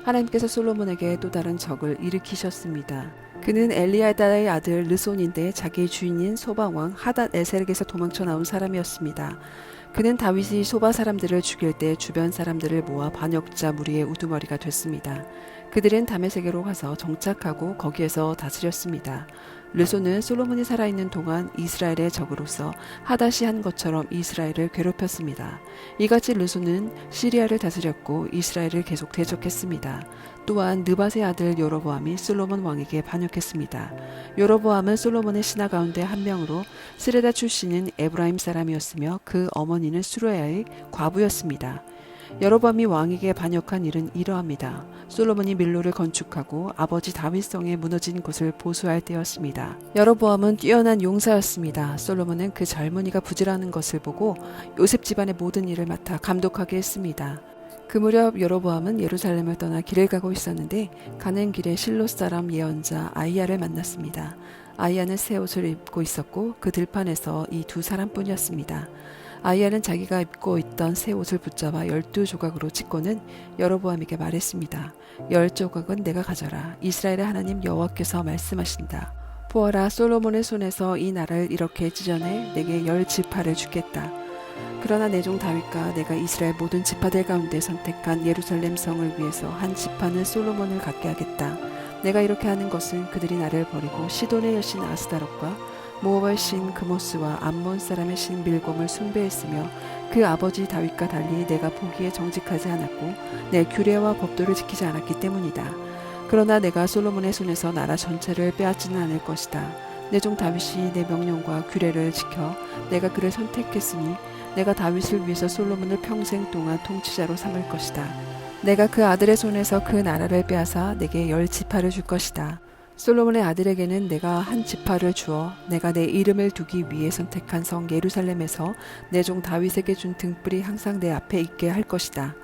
하나님께서 솔로몬에게 또 다른 적을 일으키셨습니다. 그는 엘리아다의 아들 르손인데 자기의 주인인 소바왕 하닷 에셀에게서 도망쳐 나온 사람이었습니다. 그는 다윗이 소바 사람들을 죽일 때 주변 사람들을 모아 반역자 무리의 우두머리가 됐습니다. 그들은 다메섹으로 가서 정착하고 거기에서 다스렸습니다. 르손은 솔로몬이 살아있는 동안 이스라엘의 적으로서 하닷이 한 것처럼 이스라엘을 괴롭혔습니다. 이같이 르손은 시리아를 다스렸고 이스라엘을 계속 대적했습니다. 또한 느밧의 아들 여로보암이 솔로몬 왕에게 반역했습니다. 여로보암은 솔로몬의 신하 가운데 한 명으로 스레다 출신인 에브라임 사람이었으며 그 어머니는 수레아의 과부였습니다. 여로보암이 왕에게 반역한 일은 이러합니다. 솔로몬이 밀로를 건축하고 아버지 다윗성에 무너진 곳을 보수할 때였습니다. 여로보암은 뛰어난 용사였습니다. 솔로몬은 그 젊은이가 부지런한 것을 보고 요셉 집안의 모든 일을 맡아 감독하게 했습니다. 그 무렵 여로보암은 예루살렘을 떠나 길을 가고 있었는데 가는 길에 실로 사람 예언자 아이야를 만났습니다. 아이야는 새 옷을 입고 있었고 그 들판에서 이 두 사람뿐이었습니다. 아이야는 자기가 입고 있던 새 옷을 붙잡아 12조각으로 찢고는 여로보암에게 말했습니다. 10조각은 내가 가져라. 이스라엘의 하나님 여호와께서 말씀하신다. 보아라, 솔로몬의 손에서 이 나라를 이렇게 찢어내 내게 10지파를 주겠다. 그러나 내 종 다윗과 내가 이스라엘 모든 지파들 가운데 선택한 예루살렘 성을 위해서 한 지파는 솔로몬을 갖게 하겠다. 내가 이렇게 하는 것은 그들이 나를 버리고 시돈의 여신 아스다롯과 모압의 신 그모스와 암몬 사람의 신 밀곰을 숭배했으며 그 아버지 다윗과 달리 내가 보기에 정직하지 않았고 내 규례와 법도를 지키지 않았기 때문이다. 그러나 내가 솔로몬의 손에서 나라 전체를 빼앗지는 않을 것이다. 내 종 다윗이 내 명령과 규례를 지켜 내가 그를 선택했으니 내가 다윗을 위해서 솔로몬을 평생 동안 통치자로 삼을 것이다. 내가 그 아들의 손에서 그 나라를 빼앗아 내게 10지파를 줄 것이다. 솔로몬의 아들에게는 내가 한 지파를 주어 내가 내 이름을 두기 위해 선택한 성 예루살렘에서 내 종 다윗에게 준 등불이 항상 내 앞에 있게 할 것이다.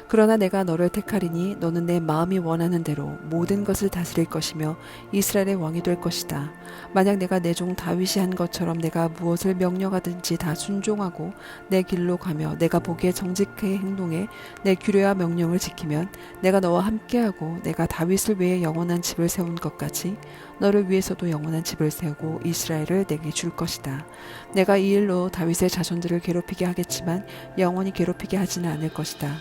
그러나 내가 너를 택하리니 너는 내 마음이 원하는 대로 모든 것을 다스릴 것이며 이스라엘의 왕이 될 것이다. 만약 내가 내 종 다윗이 한 것처럼 내가 무엇을 명령하든지 다 순종하고 내 길로 가며 내가 보기에 정직하게 행동해 내 규례와 명령을 지키면 내가 너와 함께하고 내가 다윗을 위해 영원한 집을 세운 것 같이 너를 위해서도 영원한 집을 세우고 이스라엘을 내게 줄 것이다. 내가 이 일로 다윗의 자손들을 괴롭히게 하겠지만 영원히 괴롭히게 하지는 않을 것이다.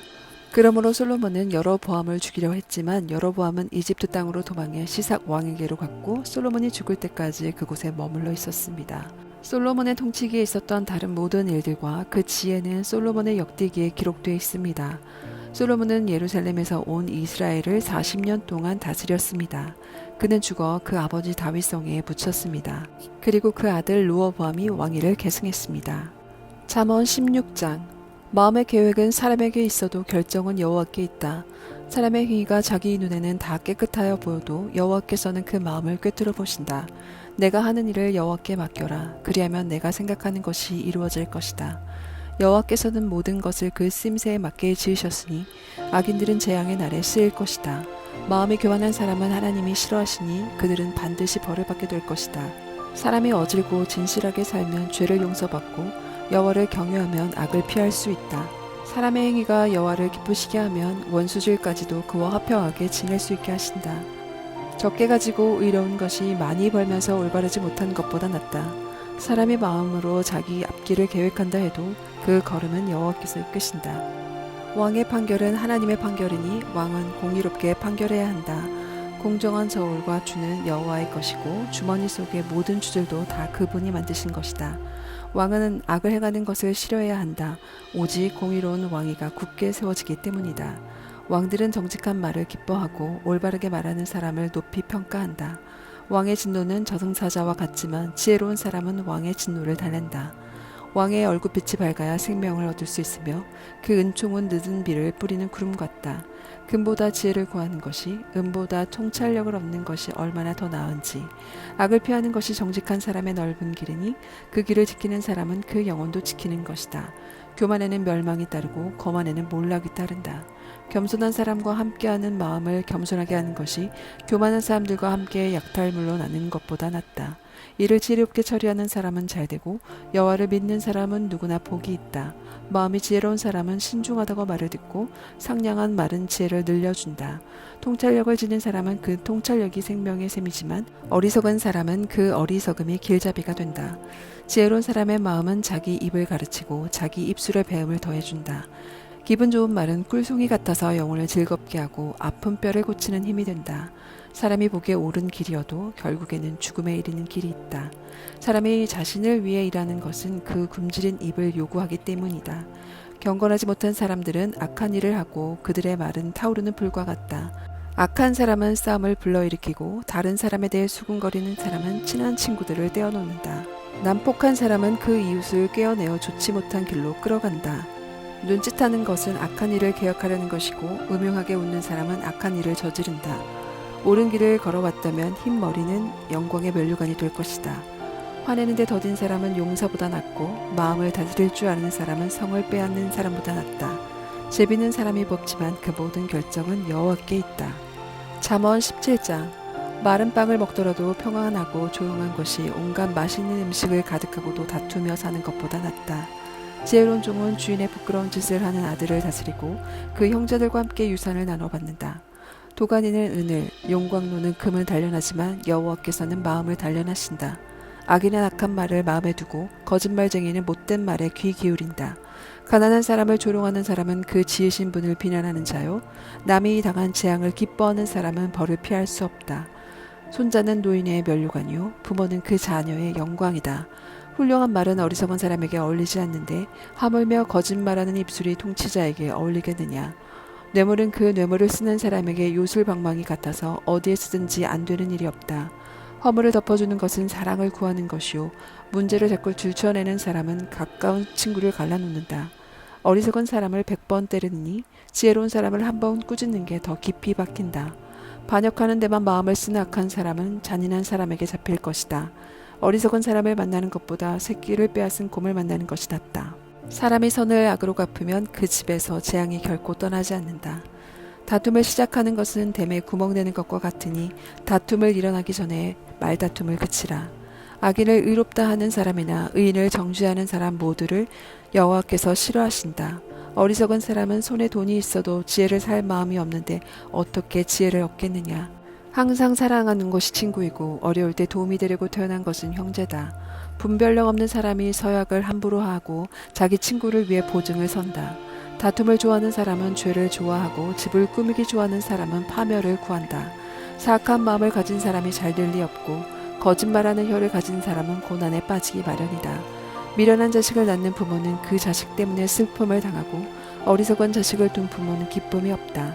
그러므로 솔로몬은 여로보암을 죽이려 했지만 여로보암은 이집트 땅으로 도망해 시삭 왕에게로 갔고 솔로몬이 죽을 때까지 그곳에 머물러 있었습니다. 솔로몬의 통치기에 있었던 다른 모든 일들과 그 지혜는 솔로몬의 역대기에 기록되어 있습니다. 솔로몬은 예루살렘에서 온 이스라엘을 40년 동안 다스렸습니다. 그는 죽어 그 아버지 다윗성에 묻혔습니다. 그리고 그 아들 르호보암이 왕위를 계승했습니다. 잠언 16장. 마음의 계획은 사람에게 있어도 결정은 여호와께 있다. 사람의 행위가 자기 눈에는 다 깨끗하여 보여도 여호와께서는 그 마음을 꿰뚫어 보신다. 내가 하는 일을 여호와께 맡겨라. 그리하면 내가 생각하는 것이 이루어질 것이다. 여호와께서는 모든 것을 그 쓰임새에 맞게 지으셨으니 악인들은 재앙의 날에 쓰일 것이다. 마음이 교만한 사람은 하나님이 싫어하시니 그들은 반드시 벌을 받게 될 것이다. 사람이 어질고 진실하게 살면 죄를 용서받고 여호와를 경외하면 악을 피할 수 있다. 사람의 행위가 여호와를 기쁘시게 하면 원수질까지도 그와 화평하게 지낼 수 있게 하신다. 적게 가지고 의로운 것이 많이 벌면서 올바르지 못한 것보다 낫다. 사람이 마음으로 자기 앞길을 계획한다 해도 그 걸음은 여호와께서 이끄신다. 왕의 판결은 하나님의 판결이니 왕은 공의롭게 판결해야 한다. 공정한 저울과 주는 여호와의 것이고 주머니 속의 모든 주들도 다 그분이 만드신 것이다. 왕은 악을 행하는 것을 싫어해야 한다. 오직 공의로운 왕위가 굳게 세워지기 때문이다. 왕들은 정직한 말을 기뻐하고 올바르게 말하는 사람을 높이 평가한다. 왕의 진노는 저승사자와 같지만 지혜로운 사람은 왕의 진노를 달랜다. 왕의 얼굴빛이 밝아야 생명을 얻을 수 있으며 그 은총은 늦은 비를 뿌리는 구름 같다. 금보다 지혜를 구하는 것이 은보다 통찰력을 얻는 것이 얼마나 더 나은지. 악을 피하는 것이 정직한 사람의 넓은 길이니 그 길을 지키는 사람은 그 영혼도 지키는 것이다. 교만에는 멸망이 따르고 거만에는 몰락이 따른다. 겸손한 사람과 함께하는 마음을 겸손하게 하는 것이 교만한 사람들과 함께 약탈물로 나누는 것보다 낫다. 이를 지혜롭게 처리하는 사람은 잘되고 여호와를 믿는 사람은 누구나 복이 있다. 마음이 지혜로운 사람은 신중하다고 말을 듣고 상냥한 말은 지혜를 늘려준다. 통찰력을 지닌 사람은 그 통찰력이 생명의 셈이지만 어리석은 사람은 그 어리석음이 길잡이가 된다. 지혜로운 사람의 마음은 자기 입을 가르치고 자기 입술에 배음을 더해준다. 기분 좋은 말은 꿀송이 같아서 영혼을 즐겁게 하고 아픈 뼈를 고치는 힘이 된다. 사람이 보기에 옳은 길이어도 결국에는 죽음에 이르는 길이 있다. 사람이 자신을 위해 일하는 것은 그 굶주린 입을 요구하기 때문이다. 경건하지 못한 사람들은 악한 일을 하고 그들의 말은 타오르는 불과 같다. 악한 사람은 싸움을 불러일으키고 다른 사람에 대해 수군거리는 사람은 친한 친구들을 떼어놓는다. 난폭한 사람은 그 이웃을 꿰어내어 좋지 못한 길로 끌어간다. 눈짓하는 것은 악한 일을 계획하려는 것이고 음흉하게 웃는 사람은 악한 일을 저지른다. 옳은 길을 걸어왔다면 흰 머리는 영광의 면류관이 될 것이다. 화내는데 더딘 사람은 용사보다 낫고 마음을 다스릴 줄 아는 사람은 성을 빼앗는 사람보다 낫다. 제비는 사람이 뽑지만 그 모든 결정은 여호와께 있다. 잠언 17장. 마른 빵을 먹더라도 평안하고 조용한 것이 온갖 맛있는 음식을 가득하고도 다투며 사는 것보다 낫다. 지혜로운 종은 주인의 부끄러운 짓을 하는 아들을 다스리고 그 형제들과 함께 유산을 나눠 받는다. 도가니는 은을, 용광로는 금을 단련하지만 여호와께서는 마음을 단련하신다. 악인은 악한 말을 마음에 두고 거짓말쟁이는 못된 말에 귀 기울인다. 가난한 사람을 조롱하는 사람은 그 지으신 분을 비난하는 자요. 남이 당한 재앙을 기뻐하는 사람은 벌을 피할 수 없다. 손자는 노인의 면류관이요 부모는 그 자녀의 영광이다. 훌륭한 말은 어리석은 사람에게 어울리지 않는데 하물며 거짓말하는 입술이 통치자에게 어울리겠느냐. 뇌물은 그 뇌물을 쓰는 사람에게 요술방망이 같아서 어디에 쓰든지 안 되는 일이 없다. 허물을 덮어주는 것은 사랑을 구하는 것이요 문제를 자꾸 들춰내는 사람은 가까운 친구를 갈라놓는다. 어리석은 사람을 100번 때리느니 지혜로운 사람을 한 번 꾸짖는 게 더 깊이 박힌다. 반역하는 데만 마음을 쓰는 악한 사람은 잔인한 사람에게 잡힐 것이다. 어리석은 사람을 만나는 것보다 새끼를 빼앗은 곰을 만나는 것이 낫다. 사람이 선을 악으로 갚으면 그 집에서 재앙이 결코 떠나지 않는다. 다툼을 시작하는 것은 댐에 구멍 내는 것과 같으니 다툼을 일어나기 전에 말다툼을 그치라. 악인을 의롭다 하는 사람이나 의인을 정죄하는 사람 모두를 여호와께서 싫어하신다. 어리석은 사람은 손에 돈이 있어도 지혜를 살 마음이 없는데 어떻게 지혜를 얻겠느냐. 항상 사랑하는 것이 친구이고 어려울 때 도움이 되려고 태어난 것은 형제다. 분별력 없는 사람이 서약을 함부로 하고 자기 친구를 위해 보증을 선다. 다툼을 좋아하는 사람은 죄를 좋아하고 집을 꾸미기 좋아하는 사람은 파멸을 구한다. 사악한 마음을 가진 사람이 잘 될 리 없고 거짓말하는 혀를 가진 사람은 고난에 빠지기 마련이다. 미련한 자식을 낳는 부모는 그 자식 때문에 슬픔을 당하고 어리석은 자식을 둔 부모는 기쁨이 없다.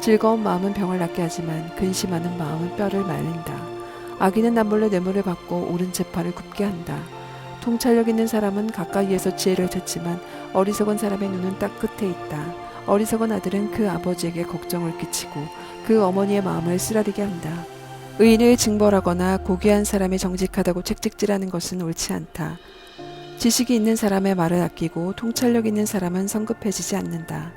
즐거운 마음은 병을 낫게 하지만 근심하는 마음은 뼈를 말린다. 악인은 남몰래 뇌물을 받고 옳은 재판을 굽게 한다. 통찰력 있는 사람은 가까이에서 지혜를 듣지만 어리석은 사람의 눈은 딱 끝에 있다. 어리석은 아들은 그 아버지에게 걱정을 끼치고 그 어머니의 마음을 쓰라리게 한다. 의인을 징벌하거나 고귀한 사람이 정직하다고 책찍질하는 것은 옳지 않다. 지식이 있는 사람의 말을 아끼고 통찰력 있는 사람은 성급해지지 않는다.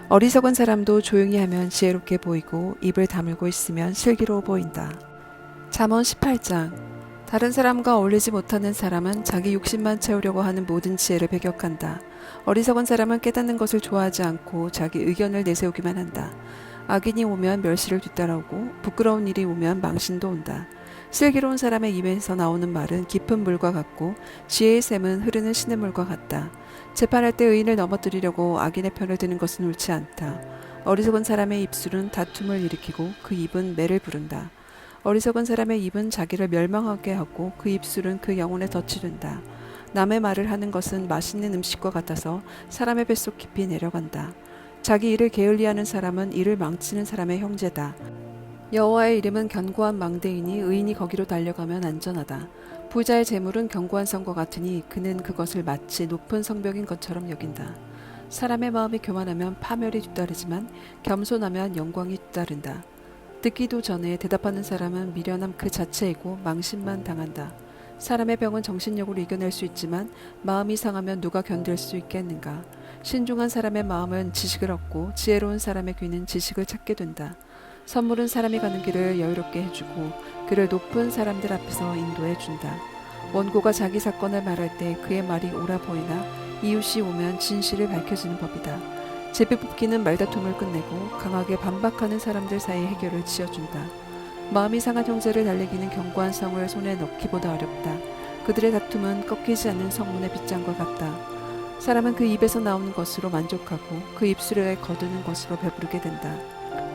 어리석은 사람도 조용히 하면 지혜롭게 보이고 입을 다물고 있으면 슬기로워 보인다. 잠언 18장. 다른 사람과 어울리지 못하는 사람은 자기 욕심만 채우려고 하는 모든 지혜를 배격한다. 어리석은 사람은 깨닫는 것을 좋아하지 않고 자기 의견을 내세우기만 한다. 악인이 오면 멸시를 뒤따라오고 부끄러운 일이 오면 망신도 온다. 슬기로운 사람의 입에서 나오는 말은 깊은 물과 같고 지혜의 샘은 흐르는 시냇물과 같다. 재판할 때 의인을 넘어뜨리려고 악인의 편을 드는 것은 옳지 않다. 어리석은 사람의 입술은 다툼을 일으키고 그 입은 매를 부른다. 어리석은 사람의 입은 자기를 멸망하게 하고 그 입술은 그 영혼에 덫이 된다. 남의 말을 하는 것은 맛있는 음식과 같아서 사람의 뱃속 깊이 내려간다. 자기 일을 게을리하는 사람은 일을 망치는 사람의 형제다. 여호와의 이름은 견고한 망대이니 의인이 거기로 달려가면 안전하다. 부자의 재물은 견고한 성과 같으니 그는 그것을 마치 높은 성벽인 것처럼 여긴다. 사람의 마음이 교만하면 파멸이 뒤따르지만 겸손하면 영광이 뒤따른다. 듣기도 전에 대답하는 사람은 미련함 그 자체이고 망신만 당한다. 사람의 병은 정신력으로 이겨낼 수 있지만 마음이 상하면 누가 견딜 수 있겠는가. 신중한 사람의 마음은 지식을 얻고 지혜로운 사람의 귀는 지식을 찾게 된다. 선물은 사람이 가는 길을 여유롭게 해주고 그를 높은 사람들 앞에서 인도해 준다. 원고가 자기 사건을 말할 때 그의 말이 옳아 보이나 이웃이 오면 진실을 밝혀주는 법이다. 제비 뽑기는 말다툼을 끝내고 강하게 반박하는 사람들 사이에 해결을 지어준다. 마음이 상한 형제를 달래기는 견고한 성을 손에 넣기보다 어렵다. 그들의 다툼은 꺾이지 않는 성문의 빗장과 같다. 사람은 그 입에서 나오는 것으로 만족하고 그 입술에 거두는 것으로 배부르게 된다.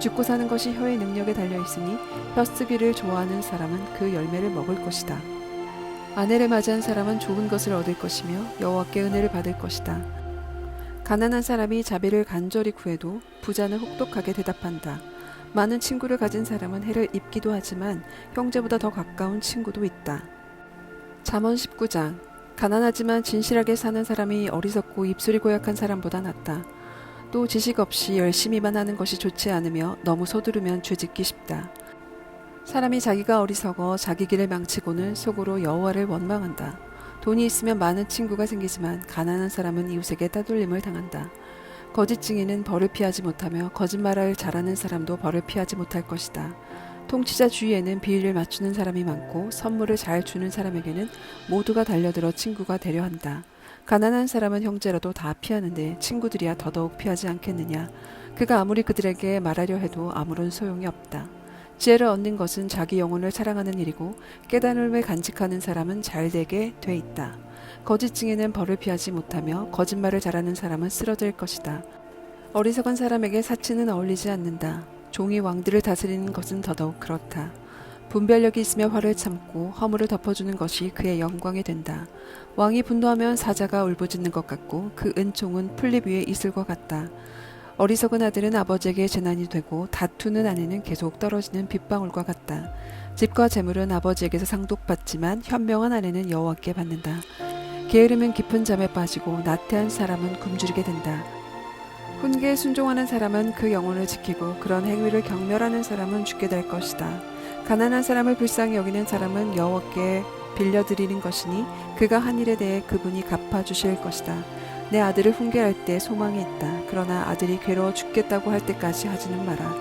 죽고 사는 것이 혀의 능력에 달려있으니 혀쓰기를 좋아하는 사람은 그 열매를 먹을 것이다. 아내를 맞이한 사람은 좋은 것을 얻을 것이며 여호와께 은혜를 받을 것이다. 가난한 사람이 자비를 간절히 구해도 부자는 혹독하게 대답한다. 많은 친구를 가진 사람은 해를 입기도 하지만 형제보다 더 가까운 친구도 있다. 잠언 19장. 가난하지만 진실하게 사는 사람이 어리석고 입술이 고약한 사람보다 낫다. 또 지식 없이 열심히만 하는 것이 좋지 않으며 너무 서두르면 죄짓기 쉽다. 사람이 자기가 어리석어 자기 길을 망치고는 속으로 여호와를 원망한다. 돈이 있으면 많은 친구가 생기지만 가난한 사람은 이웃에게 따돌림을 당한다. 거짓 증인은 벌을 피하지 못하며 거짓말을 잘하는 사람도 벌을 피하지 못할 것이다. 통치자 주위에는 비위를 맞추는 사람이 많고 선물을 잘 주는 사람에게는 모두가 달려들어 친구가 되려 한다. 가난한 사람은 형제라도 다 피하는데 친구들이야 더더욱 피하지 않겠느냐. 그가 아무리 그들에게 말하려 해도 아무런 소용이 없다. 지혜를 얻는 것은 자기 영혼을 사랑하는 일이고 깨달음을 간직하는 사람은 잘되게 돼 있다. 거짓 증인은 벌을 피하지 못하며 거짓말을 잘하는 사람은 쓰러질 것이다. 어리석은 사람에게 사치는 어울리지 않는다. 종이 왕들을 다스리는 것은 더더욱 그렇다. 분별력이 있으며 화를 참고 허물을 덮어주는 것이 그의 영광이 된다. 왕이 분노하면 사자가 울부짖는 것 같고 그 은총은 풀잎 위에 이슬과 같다. 어리석은 아들은 아버지에게 재난이 되고 다투는 아내는 계속 떨어지는 빗방울과 같다. 집과 재물은 아버지에게서 상독받지만 현명한 아내는 여호와께 받는다. 게으름은 깊은 잠에 빠지고 나태한 사람은 굶주리게 된다. 훈계에 순종하는 사람은 그 영혼을 지키고 그런 행위를 경멸하는 사람은 죽게 될 것이다. 가난한 사람을 불쌍히 여기는 사람은 여호와께 빌려드리는 것이니 그가 한 일에 대해 그분이 갚아주실 것이다. 내 아들을 훈계할 때 소망이 있다. 그러나 아들이 괴로워 죽겠다고 할 때까지 하지는 마라.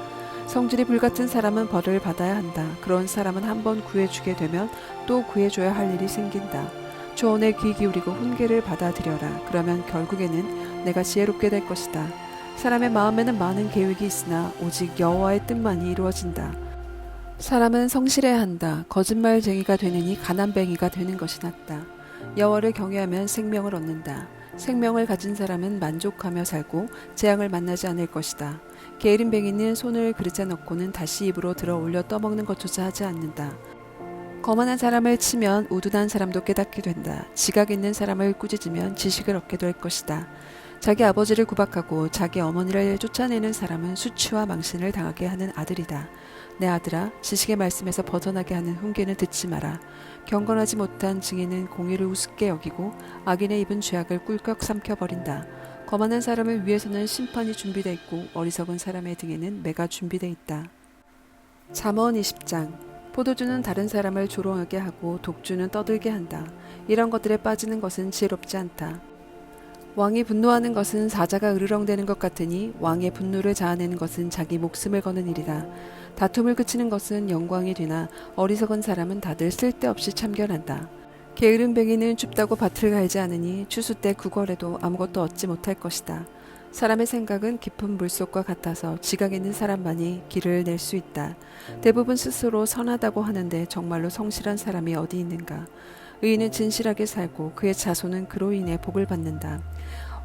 성질이 불같은 사람은 벌을 받아야 한다. 그런 사람은 한번 구해주게 되면 또 구해줘야 할 일이 생긴다. 조언에 귀 기울이고 훈계를 받아들여라. 그러면 결국에는 내가 지혜롭게 될 것이다. 사람의 마음에는 많은 계획이 있으나 오직 여호와의 뜻만이 이루어진다. 사람은 성실해야 한다. 거짓말쟁이가 되느니 가난뱅이가 되는 것이 낫다. 여호와를 경외하면 생명을 얻는다. 생명을 가진 사람은 만족하며 살고 재앙을 만나지 않을 것이다. 게으름뱅이는 손을 그릇에 넣고는 다시 입으로 들어 올려 떠먹는 것조차 하지 않는다. 거만한 사람을 치면 우둔한 사람도 깨닫게 된다. 지각 있는 사람을 꾸짖으면 지식을 얻게 될 것이다. 자기 아버지를 구박하고 자기 어머니를 쫓아내는 사람은 수치와 망신을 당하게 하는 아들이다. 내 아들아, 지식의 말씀에서 벗어나게 하는 훈계는 듣지 마라. 경건하지 못한 증인은 공의를 우습게 여기고 악인의 입은 죄악을 꿀꺽 삼켜버린다. 거만한 사람을 위해서는 심판이 준비되어 있고 어리석은 사람의 등에는 매가 준비되어 있다. 잠언 20장. 포도주는 다른 사람을 조롱하게 하고 독주는 떠들게 한다. 이런 것들에 빠지는 것은 지혜롭지 않다. 왕이 분노하는 것은 사자가 으르렁대는 것 같으니 왕의 분노를 자아내는 것은 자기 목숨을 거는 일이다. 다툼을 그치는 것은 영광이 되나 어리석은 사람은 다들 쓸데없이 참견한다. 게으름뱅이는 춥다고 밭을 갈지 않으니 추수 때 구걸해도 아무것도 얻지 못할 것이다. 사람의 생각은 깊은 물속과 같아서 지각 있는 사람만이 길을 낼 수 있다. 대부분 스스로 선하다고 하는데 정말로 성실한 사람이 어디 있는가. 의인은 진실하게 살고 그의 자손은 그로 인해 복을 받는다.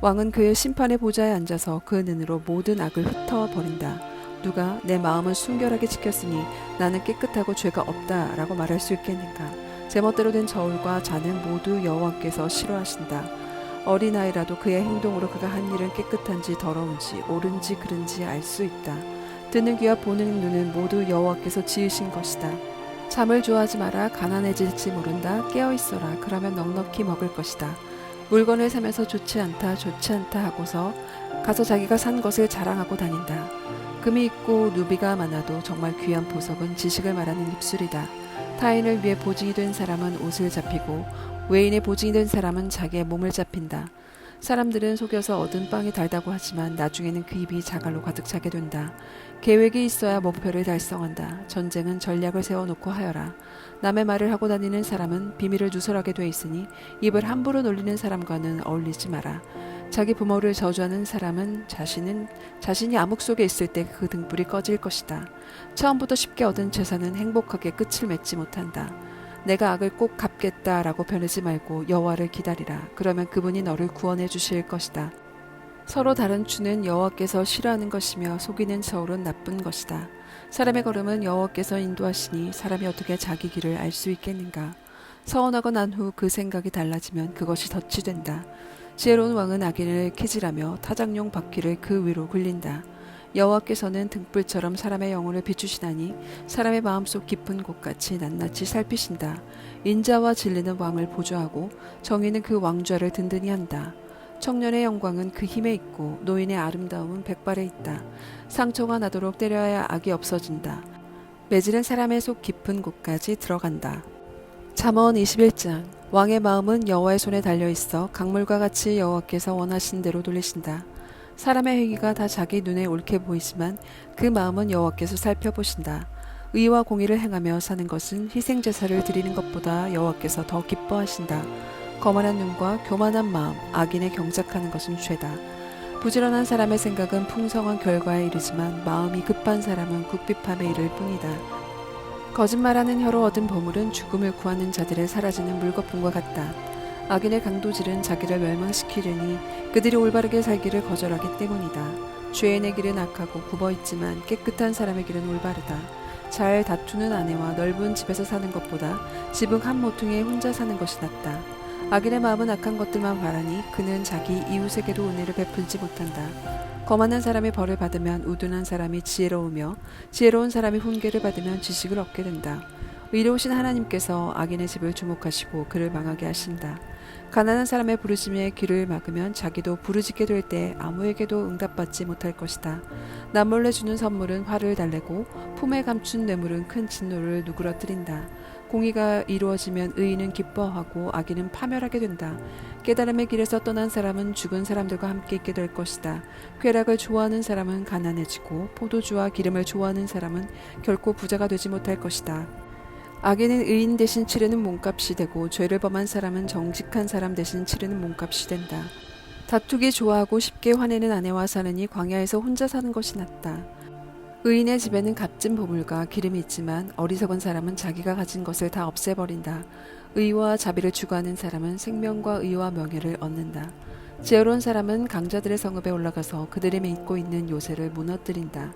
왕은 그의 심판의 보좌에 앉아서 그 눈으로 모든 악을 흩어버린다. 누가 내 마음을 순결하게 지켰으니 나는 깨끗하고 죄가 없다라고 말할 수 있겠는가. 제멋대로 된 저울과 잔은 모두 여호와께서 싫어하신다. 어린아이라도 그의 행동으로 그가 한 일은 깨끗한지 더러운지 옳은지 그른지 알 수 있다. 듣는 귀와 보는 눈은 모두 여호와께서 지으신 것이다. 잠을 좋아하지 마라. 가난해질지 모른다. 깨어있어라. 그러면 넉넉히 먹을 것이다. 물건을 사면서 좋지 않다 하고서 가서 자기가 산 것을 자랑하고 다닌다. 금이 있고 누비가 많아도 정말 귀한 보석은 지식을 말하는 입술이다. 타인을 위해 보증이 된 사람은 옷을 잡히고 외인의 보증이 된 사람은 자기의 몸을 잡힌다. 사람들은 속여서 얻은 빵이 달다고 하지만 나중에는 그 입이 자갈로 가득 차게 된다. 계획이 있어야 목표를 달성한다. 전쟁은 전략을 세워놓고 하여라. 남의 말을 하고 다니는 사람은 비밀을 누설하게 돼 있으니 입을 함부로 놀리는 사람과는 어울리지 마라. 자기 부모를 저주하는 사람은 자신이 암흑 속에 있을 때 그 등불이 꺼질 것이다. 처음부터 쉽게 얻은 재산은 행복하게 끝을 맺지 못한다. 내가 악을 꼭 갚겠다라고 변하지 말고 여호와를 기다리라. 그러면 그분이 너를 구원해 주실 것이다. 서로 다른 추는 여호와께서 싫어하는 것이며 속이는 저울은 나쁜 것이다. 사람의 걸음은 여호와께서 인도하시니 사람이 어떻게 자기 길을 알 수 있겠는가. 서원하고 난 후 그 생각이 달라지면 그것이 덫이 된다. 지혜로운 왕은 악인을 키질하며 타작용 바퀴를 그 위로 굴린다. 여호와께서는 등불처럼 사람의 영혼을 비추시나니 사람의 마음속 깊은 곳같이 낱낱이 살피신다. 인자와 진리는 왕을 보조하고 정의는 그 왕좌를 든든히 한다. 청년의 영광은 그 힘에 있고 노인의 아름다움은 백발에 있다. 상처가 나도록 때려야 악이 없어진다. 매질은 사람의 속 깊은 곳까지 들어간다. 잠언 21장. 왕의 마음은 여호와의 손에 달려있어 강물과 같이 여호와께서 원하신 대로 돌리신다. 사람의 행위가 다 자기 눈에 옳게 보이지만 그 마음은 여호와께서 살펴보신다. 의와 공의를 행하며 사는 것은 희생제사를 드리는 것보다 여호와께서 더 기뻐하신다. 거만한 눈과 교만한 마음, 악인의 경작하는 것은 죄다. 부지런한 사람의 생각은 풍성한 결과에 이르지만 마음이 급한 사람은 국비함에 이를 뿐이다. 거짓말하는 혀로 얻은 보물은 죽음을 구하는 자들의 사라지는 물거품과 같다. 악인의 강도질은 자기를 멸망시키려니 그들이 올바르게 살기를 거절하기 때문이다. 죄인의 길은 악하고 굽어있지만 깨끗한 사람의 길은 올바르다. 잘 다투는 아내와 넓은 집에서 사는 것보다 지붕 한 모퉁이에 혼자 사는 것이 낫다. 악인의 마음은 악한 것들만 바라니 그는 자기 이웃에게도 은혜를 베풀지 못한다. 거만한 사람이 벌을 받으면 우둔한 사람이 지혜로우며 지혜로운 사람이 훈계를 받으면 지식을 얻게 된다. 의로우신 하나님께서 악인의 집을 주목하시고 그를 망하게 하신다. 가난한 사람의 부르심에 귀를 막으면 자기도 부르짖게 될 때 아무에게도 응답받지 못할 것이다. 남몰래 주는 선물은 화를 달래고 품에 감춘 뇌물은 큰 진노를 누그러뜨린다. 공의가 이루어지면 의인은 기뻐하고 악인은 파멸하게 된다. 깨달음의 길에서 떠난 사람은 죽은 사람들과 함께 있게 될 것이다. 쾌락을 좋아하는 사람은 가난해지고 포도주와 기름을 좋아하는 사람은 결코 부자가 되지 못할 것이다. 악인은 의인 대신 치르는 몸값이 되고 죄를 범한 사람은 정직한 사람 대신 치르는 몸값이 된다. 다투기 좋아하고 쉽게 화내는 아내와 사느니 광야에서 혼자 사는 것이 낫다. 의인의 집에는 값진 보물과 기름이 있지만 어리석은 사람은 자기가 가진 것을 다 없애버린다. 의와 자비를 추구하는 사람은 생명과 의와 명예를 얻는다. 지혜로운 사람은 강자들의 성읍에 올라가서 그들이 믿고 있는 요새를 무너뜨린다.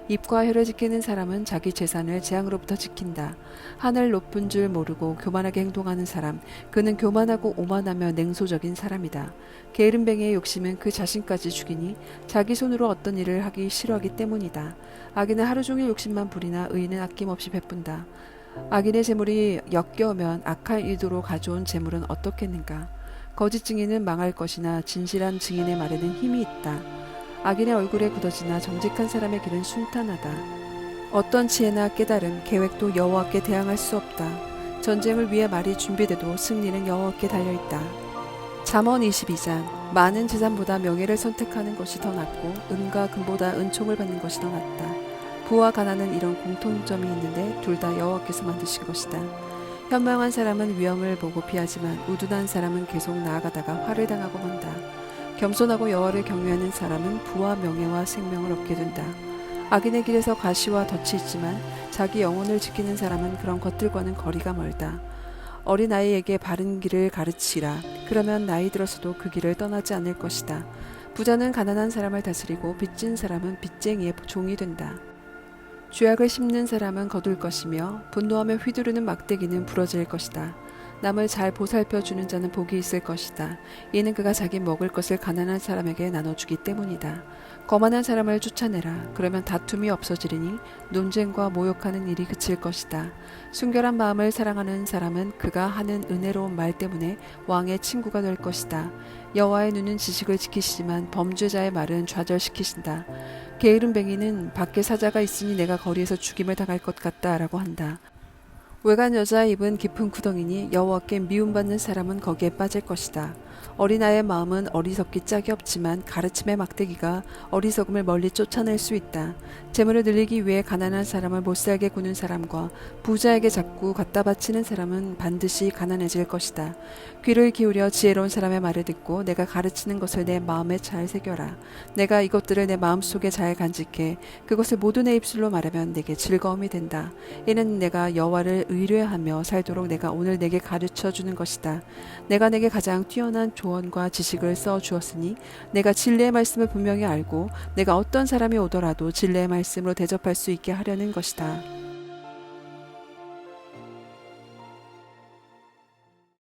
입과 혀를 지키는 사람은 자기 재산을 재앙으로부터 지킨다. 하늘 높은 줄 모르고 교만하게 행동하는 사람, 그는 교만하고 오만하며 냉소적인 사람이다. 게으름뱅이의 욕심은 그 자신까지 죽이니 자기 손으로 어떤 일을 하기 싫어하기 때문이다. 악인은 하루 종일 욕심만 부리나 의인은 아낌없이 베푼다. 악인의 재물이 역겨우면 악한 의도로 가져온 재물은 어떻겠는가? 거짓 증인은 망할 것이나 진실한 증인의 말에는 힘이 있다. 악인의 얼굴에 굳어지나 정직한 사람의 길은 순탄하다. 어떤 지혜나 깨달음, 계획도 여호와께 대항할 수 없다. 전쟁을 위해 말이 준비돼도 승리는 여호와께 달려있다. 잠언 22장. 많은 재산보다 명예를 선택하는 것이 더 낫고 은과 금보다 은총을 받는 것이 더 낫다. 부와 가난은 이런 공통점이 있는데 둘 다 여호와께서 만드신 것이다. 현명한 사람은 위험을 보고 피하지만 우둔한 사람은 계속 나아가다가 화를 당하고 만다. 겸손하고 여호와를 경외하는 사람은 부와 명예와 생명을 얻게 된다. 악인의 길에서 가시와 덫이 있지만 자기 영혼을 지키는 사람은 그런 것들과는 거리가 멀다. 어린아이에게 바른 길을 가르치라. 그러면 나이 들어서도 그 길을 떠나지 않을 것이다. 부자는 가난한 사람을 다스리고 빚진 사람은 빚쟁이의 종이 된다. 죄악을 심는 사람은 거둘 것이며 분노하며 휘두르는 막대기는 부러질 것이다. 남을 잘 보살펴 주는 자는 복이 있을 것이다. 이는 그가 자기 먹을 것을 가난한 사람에게 나눠주기 때문이다. 거만한 사람을 쫓아내라. 그러면 다툼이 없어지리니 논쟁과 모욕하는 일이 그칠 것이다. 순결한 마음을 사랑하는 사람은 그가 하는 은혜로운 말 때문에 왕의 친구가 될 것이다. 여호와의 눈은 지식을 지키시지만 범죄자의 말은 좌절시키신다. 게으름뱅이는 밖에 사자가 있으니 내가 거리에서 죽임을 당할 것 같다라고 한다. 외간 여자의 입은 깊은 구덩이니 여호와께 미움받는 사람은 거기에 빠질 것이다. 어린아이의 마음은 어리석기 짝이 없지만 가르침의 막대기가 어리석음을 멀리 쫓아낼 수 있다. 재물을 늘리기 위해 가난한 사람을 못살게 구는 사람과 부자에게 자꾸 갖다 바치는 사람은 반드시 가난해질 것이다. 귀를 기울여 지혜로운 사람의 말을 듣고 내가 가르치는 것을 내 마음에 잘 새겨라. 내가 이것들을 내 마음속에 잘 간직해 그것을 모두 내 입술로 말하면 내게 즐거움이 된다. 이는 내가 여호와를 의뢰하며 살도록 내가 오늘 내게 가르쳐 주는 것이다. 내가 내게 가장 뛰어난 조언과 지식을 써 주었으니 내가 진리의 말씀을 분명히 알고 내가 어떤 사람이 오더라도 진리의 말씀으로 대접할 수 있게 하려는 것이다.